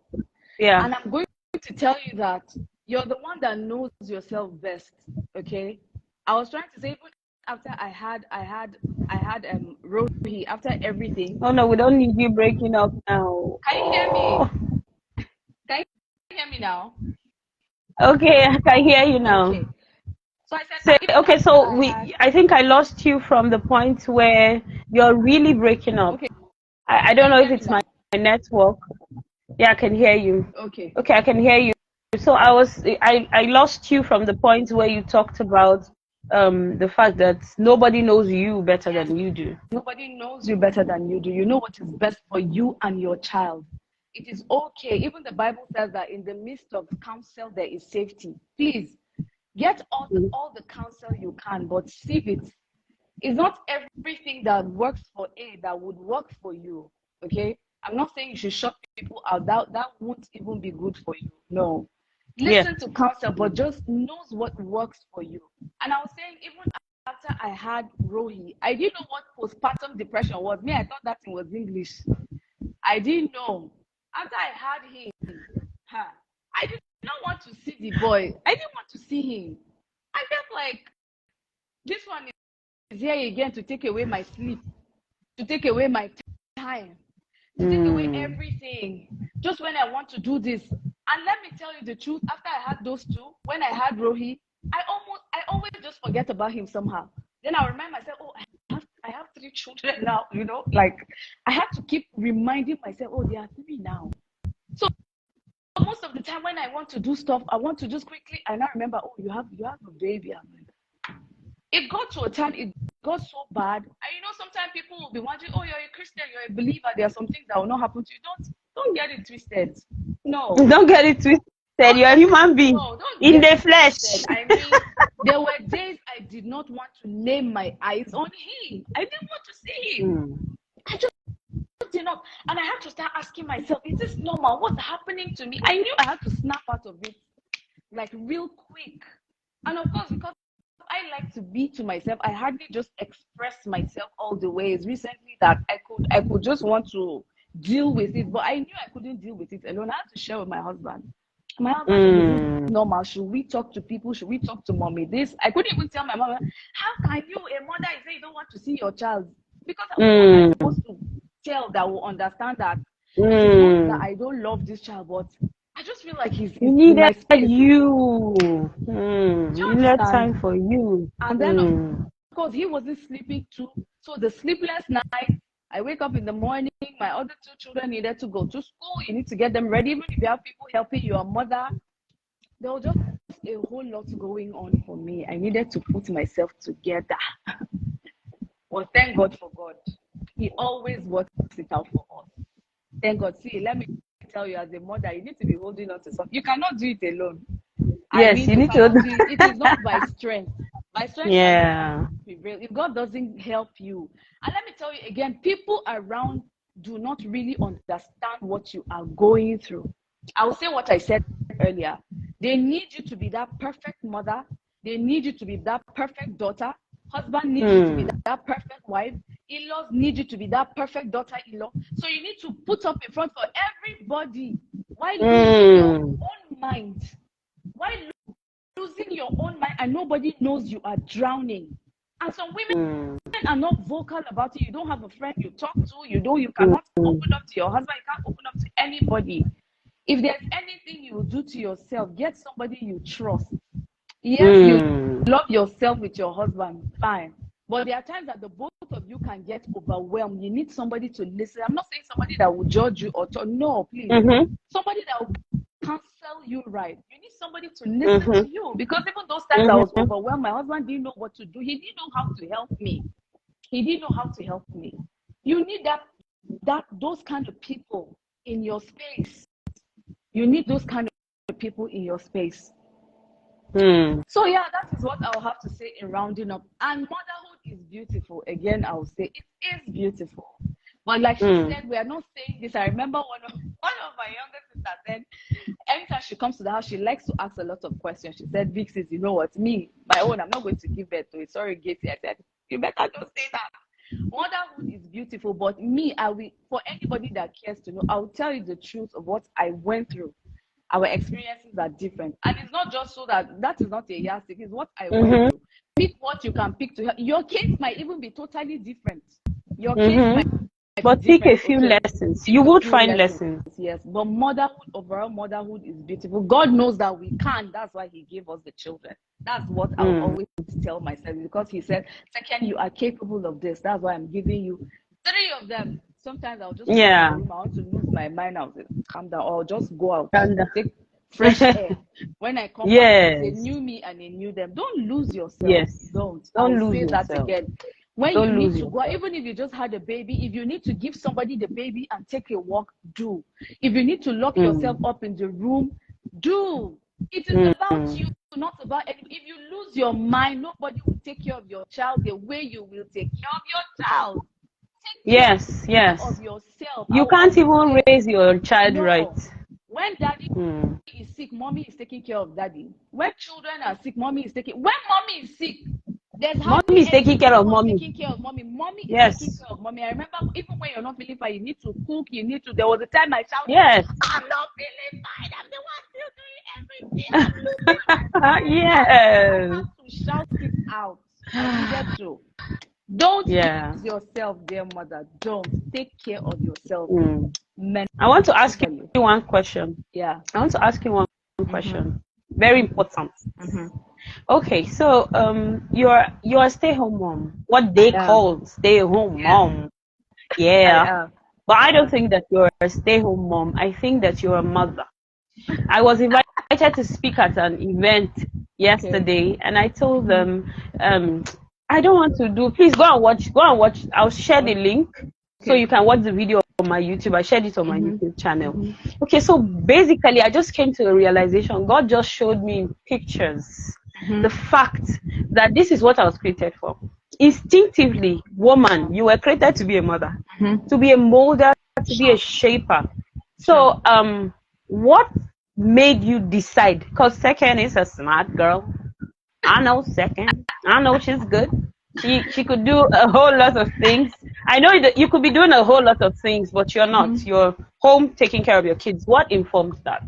[SPEAKER 2] Yeah.
[SPEAKER 3] And I'm going to tell you that you're the one that knows yourself best. Okay. I was trying to say, even after I had Rohi, after everything.
[SPEAKER 2] Oh no, we don't need you breaking up now.
[SPEAKER 3] Can you hear me? Can you hear me now?
[SPEAKER 2] Okay, I can hear you now.
[SPEAKER 3] Okay. So I said,
[SPEAKER 2] I think I lost you from the point where you're really breaking up.
[SPEAKER 3] Okay.
[SPEAKER 2] I don't know if it's my network. Yeah, I can hear you.
[SPEAKER 3] Okay.
[SPEAKER 2] Okay, I can hear you. So I lost you from the point where you talked about the fact that nobody knows you better than you do.
[SPEAKER 3] Nobody knows you better than you do. You know what is best for you and your child. It is okay. Even the Bible says that in the midst of counsel there is safety. Please get all the counsel you can, but sieve it. It's not everything that works for A that would work for you. Okay? I'm not saying you should shut people out. That won't even be good for you. No. Listen to counsel, but just knows what works for you. And I was saying, even after I had Rohi, I didn't know what postpartum depression was. Me, I thought that thing was English. I didn't know. After I had him, I did not want to see the boy. I didn't want to see him. I felt like this one is here again to take away my sleep, to take away my time, to take away everything. Just when I want to do this. And let me tell you the truth, after I had those two, when I had Rohi, I always just forget about him somehow. Then I remind myself, oh, I have 3 children now, like I have to keep reminding myself, oh, there are 3 now. So most of the time when I want to do stuff, I want to just quickly, and I remember, oh, you have a baby. I'm like, it got to a time, it got so bad. And sometimes people will be wondering, oh, you're a Christian, you're a believer. There are some things that will not happen to you. Don't get it twisted. No.
[SPEAKER 2] Don't get it twisted. You're a human being.
[SPEAKER 3] No, don't
[SPEAKER 2] in the
[SPEAKER 3] get it
[SPEAKER 2] flesh.
[SPEAKER 3] twisted. I mean, there were days I did not want to lay my eyes on him. I didn't want to see him. I just did not. And I had to start asking myself, is this normal? What's happening to me? I knew I had to snap out of it, like real quick. And of course, because I like to be to myself, I hardly just express myself all the ways. Recently that I could just want to deal with it, but I knew I couldn't deal with it alone. I had to share with my husband. My husband said, this is normal. Should we talk to people? Should we talk to mommy? This I couldn't even tell my mom. How can you, a mother, say you don't want to see your child? Because I'm supposed to tell that will understand that it's not that I don't love this child, but I just feel like he's
[SPEAKER 2] you needed
[SPEAKER 3] my space.
[SPEAKER 2] you. You needed time for you.
[SPEAKER 3] And then of course he wasn't sleeping too. So the sleepless night, I wake up in the morning, my other two children needed to go to school. You need to get them ready. Even if you have people helping your mother, there was just a whole lot going on for me. I needed to put myself together. Well, thank God for God. He always works it out for us. Thank God. See, let me tell you, as a mother, you need to be holding on to something. You cannot do it alone.
[SPEAKER 2] Yes, you need to.
[SPEAKER 3] It is not by strength. By strength,
[SPEAKER 2] yeah.
[SPEAKER 3] If God doesn't help you, and let me tell you again, people around do not really understand what you are going through. I will say what I said earlier. They need you to be that perfect mother. They need you to be that perfect daughter. Husband needs you to be that perfect wife. In-laws need you to be that perfect daughter-in-law. So you need to put up in front for everybody. Why losing your own mind? Why losing your own mind and nobody knows you are drowning? And some women are not vocal about it. You don't have a friend you talk to. You cannot open up to your husband. You can't open up to anybody. If there's anything you will do to yourself, get somebody you trust. Yes, you love yourself with your husband, fine. But there are times that the both of you can get overwhelmed. You need somebody to listen. I'm not saying somebody that will judge you or no, please. Somebody that will counsel you right. You need somebody to listen to you. Because even those times I was overwhelmed, my husband didn't know what to do. He didn't know how to help me. You need those kind of people in your space. You need those kind of people in your space. So yeah, that is what I'll have to say in rounding up. And motherhood is beautiful. Again, I'll say it is beautiful. But like she said, we are not saying this. I remember one of my younger sisters said, anytime she comes to the house, she likes to ask a lot of questions. She said, Vic says, you know what, me, my own, I'm not going to give birth to it. Sorry, Gacy. I said, you better don't say that. Motherhood is beautiful, but me, I will, for anybody that cares to know, I'll tell you the truth of what I went through. Our experiences are different. And it's not just so that is not a yardstick, it's what I went through. Pick what you can pick to help. Your case might even be totally different. Your case might
[SPEAKER 2] but pick a few lessons. You would find lessons.
[SPEAKER 3] Yes, but motherhood, overall motherhood is beautiful. God knows that we can. That's why he gave us the children. That's what I will always tell myself, because he said, Sekyen, you are capable of this. That's why I'm giving you 3 of them. Sometimes I'll just I want to lose my mind. I'll say, calm down, or just go out, take fresh air. When I come back, it's a new me and a new them. Don't lose yourself.
[SPEAKER 2] Yes.
[SPEAKER 3] Don't
[SPEAKER 2] lose
[SPEAKER 3] say
[SPEAKER 2] yourself.
[SPEAKER 3] that again. When you need to go, even if you just had a baby, if you need to give somebody the baby and take a walk, do. If you need to lock yourself up in the room, do. It is about you, not about anything. If you lose your mind, nobody will take care of your child the way you will take care of your child.
[SPEAKER 2] Yes.
[SPEAKER 3] Of yourself.
[SPEAKER 2] You can't even raise your child right.
[SPEAKER 3] When daddy is sick, mommy is taking care of daddy. When children are sick, mommy is taking. When mommy is sick,
[SPEAKER 2] mommy is taking care of mommy.
[SPEAKER 3] Mommy is taking care of mommy. I remember even when you're not feeling fine, you need to cook. There was a time I shouted, I'm not feeling fine. I'm the one still doing everything.
[SPEAKER 2] Yes.
[SPEAKER 3] I have to shout it out. I needed to. Don't lose yourself, dear mother. Don't. Take care of yourself.
[SPEAKER 2] I want to ask you one question.
[SPEAKER 3] Yeah.
[SPEAKER 2] I want to ask you one question. Very important. Okay, so you're a stay-home mom. What they call stay-home mom. Yeah. But I don't think that you're a stay-home mom. I think that you're a mother. I was invited to speak at an event yesterday, and I told them, I don't want to do. Please go and watch. Go and watch. I'll share the link so you can watch the video on my YouTube. I shared it on my YouTube channel. Okay, so basically, I just came to a realization. God just showed me in pictures the fact that this is what I was created for. Instinctively, woman, you were created to be a mother, to be a molder, to be a shaper. So, what made you decide? Because Sekyen is a smart girl. I know Sekyen. I know she's good. She could do a whole lot of things. I know that you could be doing a whole lot of things, but you're not. You're home taking care of your kids. What informed that?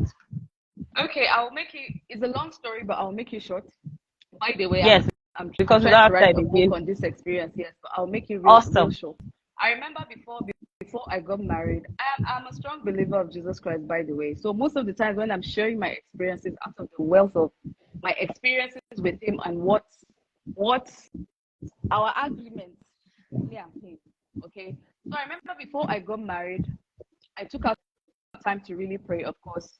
[SPEAKER 3] Okay, I'll make it. It's a long story, but I'll make it short. By the way,
[SPEAKER 2] Yes,
[SPEAKER 3] I'm
[SPEAKER 2] because
[SPEAKER 3] trying to
[SPEAKER 2] without
[SPEAKER 3] write
[SPEAKER 2] that
[SPEAKER 3] a book
[SPEAKER 2] again.
[SPEAKER 3] on this experience. Yes, but I'll make it real, real short. I remember before I got married, I'm a strong believer of Jesus Christ, by the way. So most of the times when I'm sharing my experiences out of the wealth of my experiences with him and what our agreements, me and him. Okay. So I remember before I got married, I took out time to really pray, of course,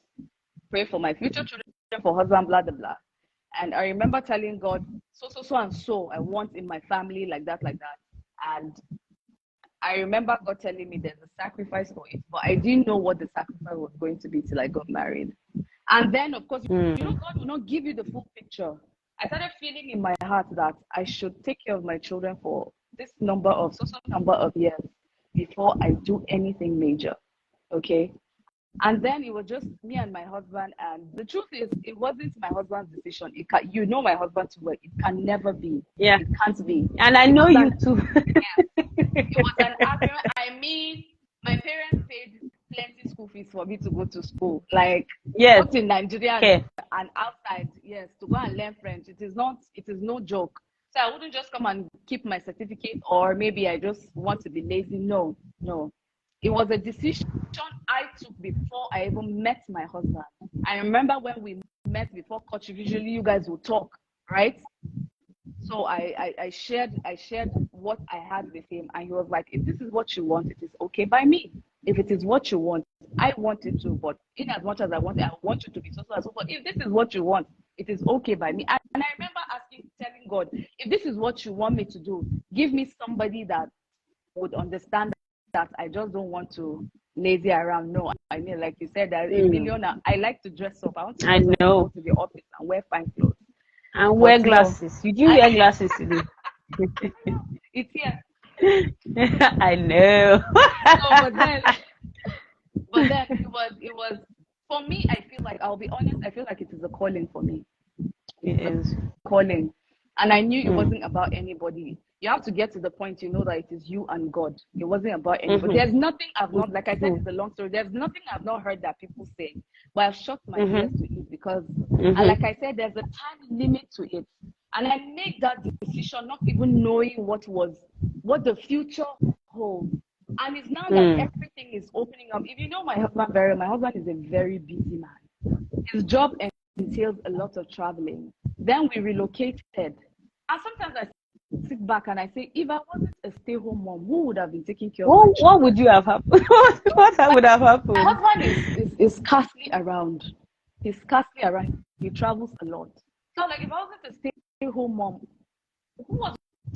[SPEAKER 3] pray for my future children, for husband, blah, blah, blah. And I remember telling God, so and so I want in my family, like that. And I remember God telling me there's a sacrifice for it, but I didn't know what the sacrifice was going to be till I got married. And then, of course, you know, God will not give you the full picture. I started feeling in my heart that I should take care of my children for this number of years before I do anything major. Okay. And then it was just me and my husband. And the truth is, it wasn't my husband's decision. You know my husband too well. It can never be.
[SPEAKER 2] Yeah.
[SPEAKER 3] It can't be.
[SPEAKER 2] And I know you too.
[SPEAKER 3] Yeah. It was an argument. I mean, my parents paid plenty school fees for me to go to school. Like,
[SPEAKER 2] yes,
[SPEAKER 3] both in Nigeria and outside, yes, to go and learn French. It is no joke. So I wouldn't just come and keep my certificate, or maybe I just want to be lazy. No. It was a decision I took before I even met my husband. I remember when we met before courtship, usually you guys will talk, right? So I shared what I had with him, and he was like, if this is what you want, it is okay by me. If it is what you want, I want it too, but in as much as I want you to be so and so forth. If this is what you want, it is okay by me. And I remember telling God, if this is what you want me to do, give me somebody that would understand that I just don't want to lazy around. No, I mean, like you said, that a millionaire, I like to dress up. I want to go to the office and wear fine clothes.
[SPEAKER 2] And wear glasses. Did you wear glasses today?
[SPEAKER 3] It's here.
[SPEAKER 2] I know.
[SPEAKER 3] No, but then it was for me. I feel like, I'll be honest, I feel like it is a calling for me.
[SPEAKER 2] It is
[SPEAKER 3] calling, and I knew it wasn't about anybody. You have to get to the point, you know, that it is you and God. It wasn't about anybody. There's nothing I've not, like I said, it's a long story. There's nothing I've not heard that people say, but I've shut my ears to it because, and like I said, there's a time limit to it. And I made that decision not even knowing what the future holds. And it's now that everything is opening up. If you know my husband very well, my husband is a very busy man. His job entails a lot of traveling. Then we relocated. And sometimes I sit back and I say, if I wasn't a stay-home mom, who would have been taking care of me?
[SPEAKER 2] What would you have happened? what would have happened?
[SPEAKER 3] My husband is scarcely around. He's scarcely around. He travels a lot. So, like, if I wasn't a stay-home mom,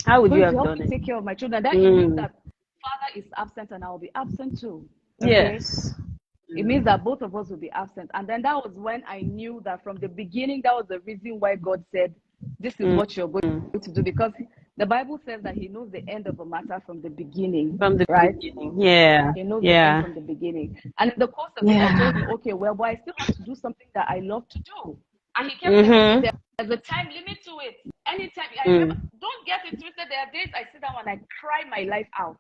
[SPEAKER 2] how would you have
[SPEAKER 3] help
[SPEAKER 2] done
[SPEAKER 3] me
[SPEAKER 2] it?
[SPEAKER 3] take care of my children? That means that father is absent and I will be absent too.
[SPEAKER 2] Okay? Yes.
[SPEAKER 3] It means that both of us will be absent. And then that was when I knew that from the beginning, that was the reason why God said, this is what you're going to do, because the Bible says that he knows the end of a matter from the beginning.
[SPEAKER 2] From the beginning. Yeah.
[SPEAKER 3] He knows the end from the beginning. And in the course of it, I told him, okay, well, but I still have to do something that I love to do. And he kept saying, there's a time limit to it. Anytime. I remember, don't get it twisted. There are days I sit down and I cry my life out.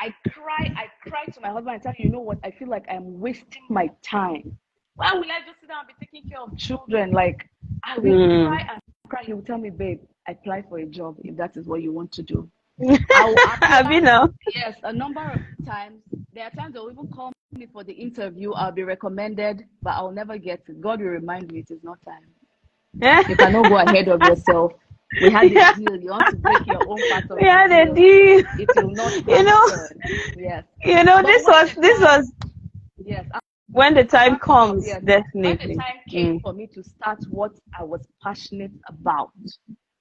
[SPEAKER 3] I cry to my husband and tell him, you know what, I feel like I'm wasting my time. Why will I just sit down and be taking care of children? Like, I will cry and cry. He will tell me, babe, apply for a job if that is what you want to do.
[SPEAKER 2] Have you know?
[SPEAKER 3] Yes, a number of times. There are times they'll even call me for the interview. I'll be recommended, but I'll never get it. God will remind me it is not time. You cannot go ahead of yourself. We had a deal. You want to break your own part of
[SPEAKER 2] we had a deal.
[SPEAKER 3] It will not happen.
[SPEAKER 2] You know.
[SPEAKER 3] Yes.
[SPEAKER 2] You know, this was.
[SPEAKER 3] Yes.
[SPEAKER 2] When the time
[SPEAKER 3] Apart from,
[SPEAKER 2] comes,
[SPEAKER 3] yes, when the
[SPEAKER 2] definitely.
[SPEAKER 3] time came for me to start what I was passionate about,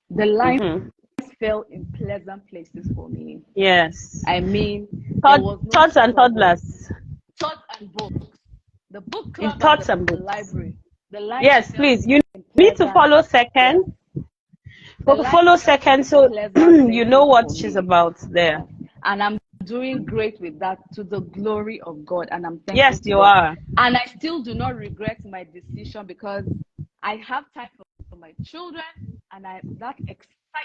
[SPEAKER 3] the line
[SPEAKER 2] Mm-hmm.
[SPEAKER 3] fell in pleasant places for me.
[SPEAKER 2] Yes.
[SPEAKER 3] I mean, there was no
[SPEAKER 2] Thoughts and
[SPEAKER 3] struggle.
[SPEAKER 2] toddlers.
[SPEAKER 3] Thoughts and books, the book
[SPEAKER 2] In
[SPEAKER 3] club and
[SPEAKER 2] thoughts
[SPEAKER 3] the
[SPEAKER 2] and books.
[SPEAKER 3] library. The line
[SPEAKER 2] Yes,
[SPEAKER 3] fell
[SPEAKER 2] please. You
[SPEAKER 3] in
[SPEAKER 2] need to
[SPEAKER 3] pleasant,
[SPEAKER 2] follow
[SPEAKER 3] yes.
[SPEAKER 2] Second.
[SPEAKER 3] The line
[SPEAKER 2] Follow
[SPEAKER 3] fell in
[SPEAKER 2] Second so
[SPEAKER 3] pleasant
[SPEAKER 2] you know
[SPEAKER 3] places
[SPEAKER 2] what
[SPEAKER 3] for
[SPEAKER 2] she's
[SPEAKER 3] me.
[SPEAKER 2] about there.
[SPEAKER 3] Yes. And I'm doing great with that to the glory of God. And I'm thankful
[SPEAKER 2] Yes,
[SPEAKER 3] to
[SPEAKER 2] you
[SPEAKER 3] God.
[SPEAKER 2] are.
[SPEAKER 3] And I still do not regret my decision because I have time for my children, and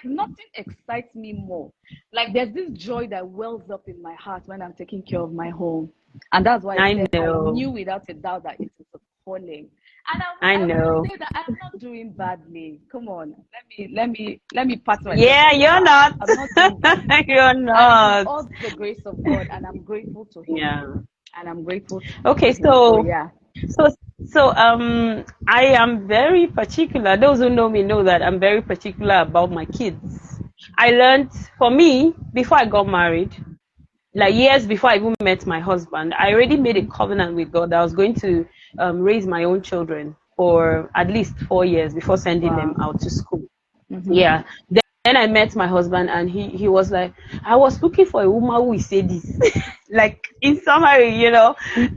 [SPEAKER 3] nothing excites me more. Like there's this joy that wells up in my heart when I'm taking care of my home. And that's why I
[SPEAKER 2] I
[SPEAKER 3] said I
[SPEAKER 2] know.
[SPEAKER 3] knew without a doubt that it is a calling. And
[SPEAKER 2] I
[SPEAKER 3] I want
[SPEAKER 2] know.
[SPEAKER 3] to say that I'm not doing badly. Come on, let me pat myself
[SPEAKER 2] Yeah,
[SPEAKER 3] on the
[SPEAKER 2] you're
[SPEAKER 3] back.
[SPEAKER 2] not.
[SPEAKER 3] I'm not doing badly,
[SPEAKER 2] You're
[SPEAKER 3] and it is
[SPEAKER 2] not.
[SPEAKER 3] all the grace of God, and I'm grateful to Him,
[SPEAKER 2] Yeah.
[SPEAKER 3] and I'm grateful
[SPEAKER 2] Okay,
[SPEAKER 3] to Him. So
[SPEAKER 2] so
[SPEAKER 3] yeah,
[SPEAKER 2] so I am very particular. Those who know me know that I'm very particular about my kids. I learned, for me, before I got married, like years before I even met my husband, I already made a covenant with God that I was going to raise my own children for at least 4 years before sending them
[SPEAKER 3] wow.
[SPEAKER 2] out to school.
[SPEAKER 3] Mm-hmm.
[SPEAKER 2] Yeah. Then I met my husband, and he was like, I was looking for a woman who will say this, like in summary,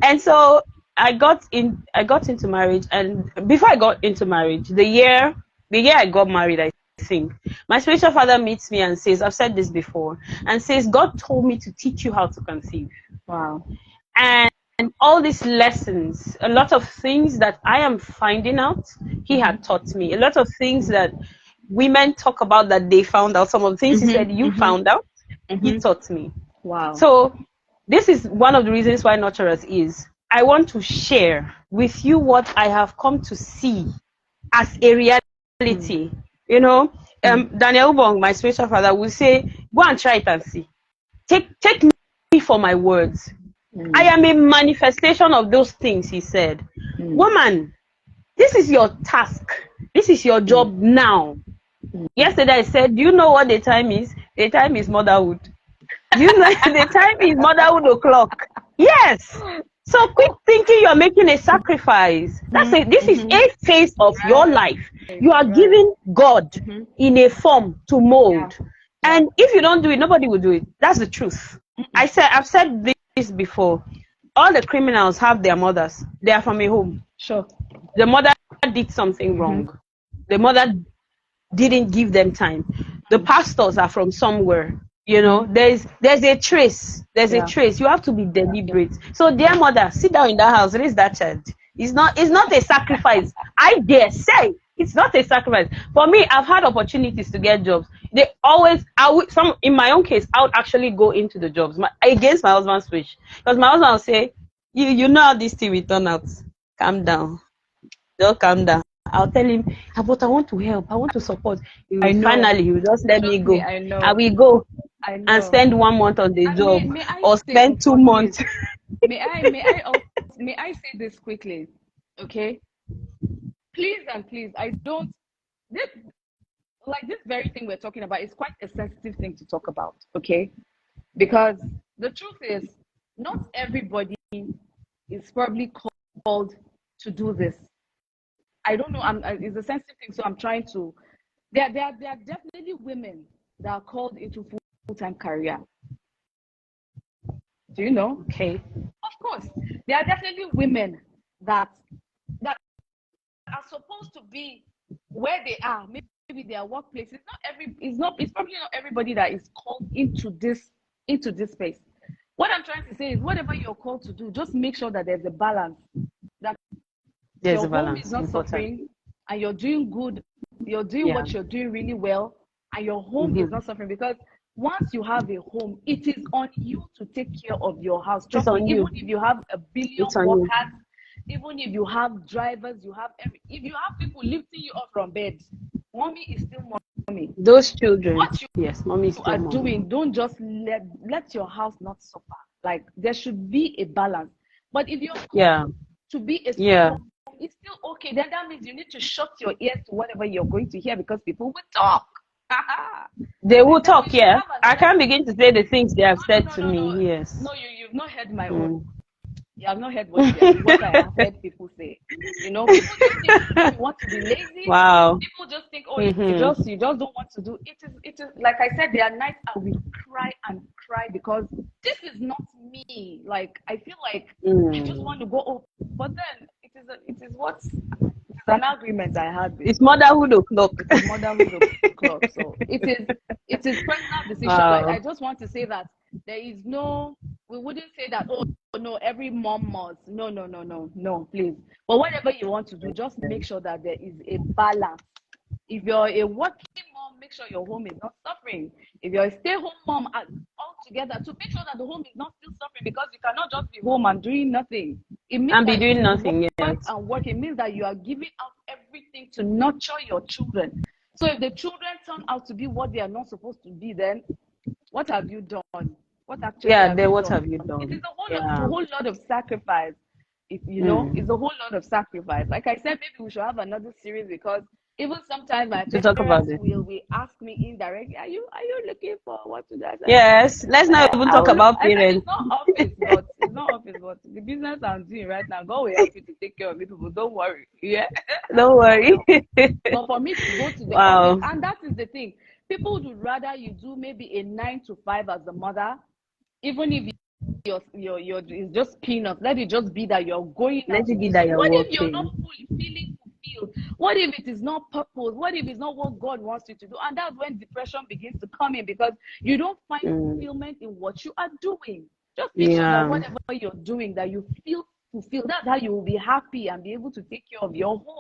[SPEAKER 2] And so I got into marriage, and before I got into marriage, the year I got married, I think my spiritual father meets me and says, I've said this before, and says, God told me to teach you how to conceive.
[SPEAKER 3] Wow.
[SPEAKER 2] And all these lessons, a lot of things that I am finding out, he had taught me. A lot of things that women talk about that they found out, some of the things he said you found out, he taught me.
[SPEAKER 3] Wow.
[SPEAKER 2] So this is one of the reasons why Nurturers is. I want to share with you what I have come to see as a reality. Daniel Ubong, my spiritual father, will say, go and try it and see. Take me for my words. I am a manifestation of those things, he said. Woman, this is your task. This is your job now. Yesterday I said, do you know what the time is? The time is motherhood. You know, the time is motherhood o'clock. Yes. So quit thinking you're making a sacrifice. This is a phase of your life. You are giving God in a form to mold.
[SPEAKER 3] Yeah.
[SPEAKER 2] And if you don't do it, nobody will do it. That's the truth. I've said this before. All the criminals have their mothers. They are from a home.
[SPEAKER 3] Sure.
[SPEAKER 2] The mother did something wrong. The mother didn't give them time. The pastors are from somewhere. There's a trace. There's a trace. You have to be deliberate. So, dear mother, sit down in that house, raise that child. It's not a sacrifice. I dare say it's not a sacrifice. For me, I've had opportunities to get jobs. In my own case, I would actually go into the jobs against my husband's wish. Because my husband will say, you know how this thing will turn out. Calm down. Just calm down. I'll tell him, but I want to help. I want to support. Finally, he will just let me go.
[SPEAKER 3] I know.
[SPEAKER 2] I will go
[SPEAKER 3] I know.
[SPEAKER 2] and spend 1 month on the job,
[SPEAKER 3] may I
[SPEAKER 2] or spend 2 months.
[SPEAKER 3] May I say this quickly? Okay. Please and please, I don't. This very thing we're talking about is quite a sensitive thing to talk about. Okay, because the truth is, not everybody is probably called to do this. I don't know. It's a sensitive thing, so I'm trying to. There are definitely women that are called into full-time career. Do you know?
[SPEAKER 2] Okay.
[SPEAKER 3] Of course, there are definitely women that are supposed to be where they are. Maybe their workplace. It's probably not everybody that is called into this space. What I'm trying to say is, whatever you're called to do, just make sure that there's a balance. That
[SPEAKER 2] There's
[SPEAKER 3] your
[SPEAKER 2] a balance.
[SPEAKER 3] home is not
[SPEAKER 2] Important.
[SPEAKER 3] suffering, and you're doing good. You're doing what you're doing really well, and your home is not suffering. Because once you have a home, it is on you to take care of your house. Trust me, even if you have a billion workers, even if you have drivers, if you have people lifting you up from bed, mommy is still mommy.
[SPEAKER 2] Those children,
[SPEAKER 3] what
[SPEAKER 2] mommy is still
[SPEAKER 3] are
[SPEAKER 2] mommy.
[SPEAKER 3] doing, don't just let your house not suffer. Like, there should be a balance. But if you're to be a home, it's still okay. Then that means you need to shut your ears to whatever you're going to hear, because people will talk.
[SPEAKER 2] They will talk, I can't begin to say the things they have said to me. Yes.
[SPEAKER 3] No, you've not heard my own. You have not heard what I have heard people say. You know, people just think you want to be lazy.
[SPEAKER 2] Wow.
[SPEAKER 3] People just think, oh, you just don't want to do it. It is like I said, there are nights I will cry and cry because this is not me. Like I feel like I just want to go up, but then it is an agreement I had with.
[SPEAKER 2] It's motherhood o'clock.
[SPEAKER 3] It's motherhood o'clock. So it is personal decision.
[SPEAKER 2] Wow.
[SPEAKER 3] I just want to say that there is no. We wouldn't say that. Oh no, every mom must. No, please. But whatever you want to do, just make sure that there is a balance. If you're a working mom, make sure your home is not suffering. If you're a stay-home mom, altogether, to make sure that the home is not still suffering, because you cannot just be home and doing nothing. It means
[SPEAKER 2] And be doing nothing.
[SPEAKER 3] Work
[SPEAKER 2] Yes.
[SPEAKER 3] and work. It means that you are giving out everything to nurture your children. So if the children turn out to be what they are not supposed to be, then what have you done? What actually?
[SPEAKER 2] Yeah.
[SPEAKER 3] Have
[SPEAKER 2] Then
[SPEAKER 3] you
[SPEAKER 2] what
[SPEAKER 3] done?
[SPEAKER 2] have you done?
[SPEAKER 3] It is a whole lot of sacrifice. It's a whole lot of sacrifice. Like I said, maybe we should have another series, because even sometimes my
[SPEAKER 2] To talk about
[SPEAKER 3] parents
[SPEAKER 2] it.
[SPEAKER 3] will ask me indirectly, are you looking for what to do?
[SPEAKER 2] Yes. Let's not even talk about
[SPEAKER 3] I said,
[SPEAKER 2] parents.
[SPEAKER 3] it's not office, but the business I'm doing right now, God will help you to take care of me, people. Don't worry. Yeah.
[SPEAKER 2] Don't worry.
[SPEAKER 3] But for me to go to the office, and that is the thing. People would rather you do maybe a 9 to 5 as a mother, even if you're it's just peanuts. Let it just be that you're going out
[SPEAKER 2] Let
[SPEAKER 3] to
[SPEAKER 2] it be
[SPEAKER 3] do
[SPEAKER 2] that
[SPEAKER 3] something.
[SPEAKER 2] you're
[SPEAKER 3] What if you're not
[SPEAKER 2] working.
[SPEAKER 3] feeling fulfilled? What if it is not purpose? What if it's not what God wants you to do? And that's when depression begins to come in, because you don't find fulfillment in what you are doing. Just make sure that
[SPEAKER 2] Yeah.
[SPEAKER 3] whatever you're doing, that you feel fulfilled. That's how you will be happy and be able to take care of your home.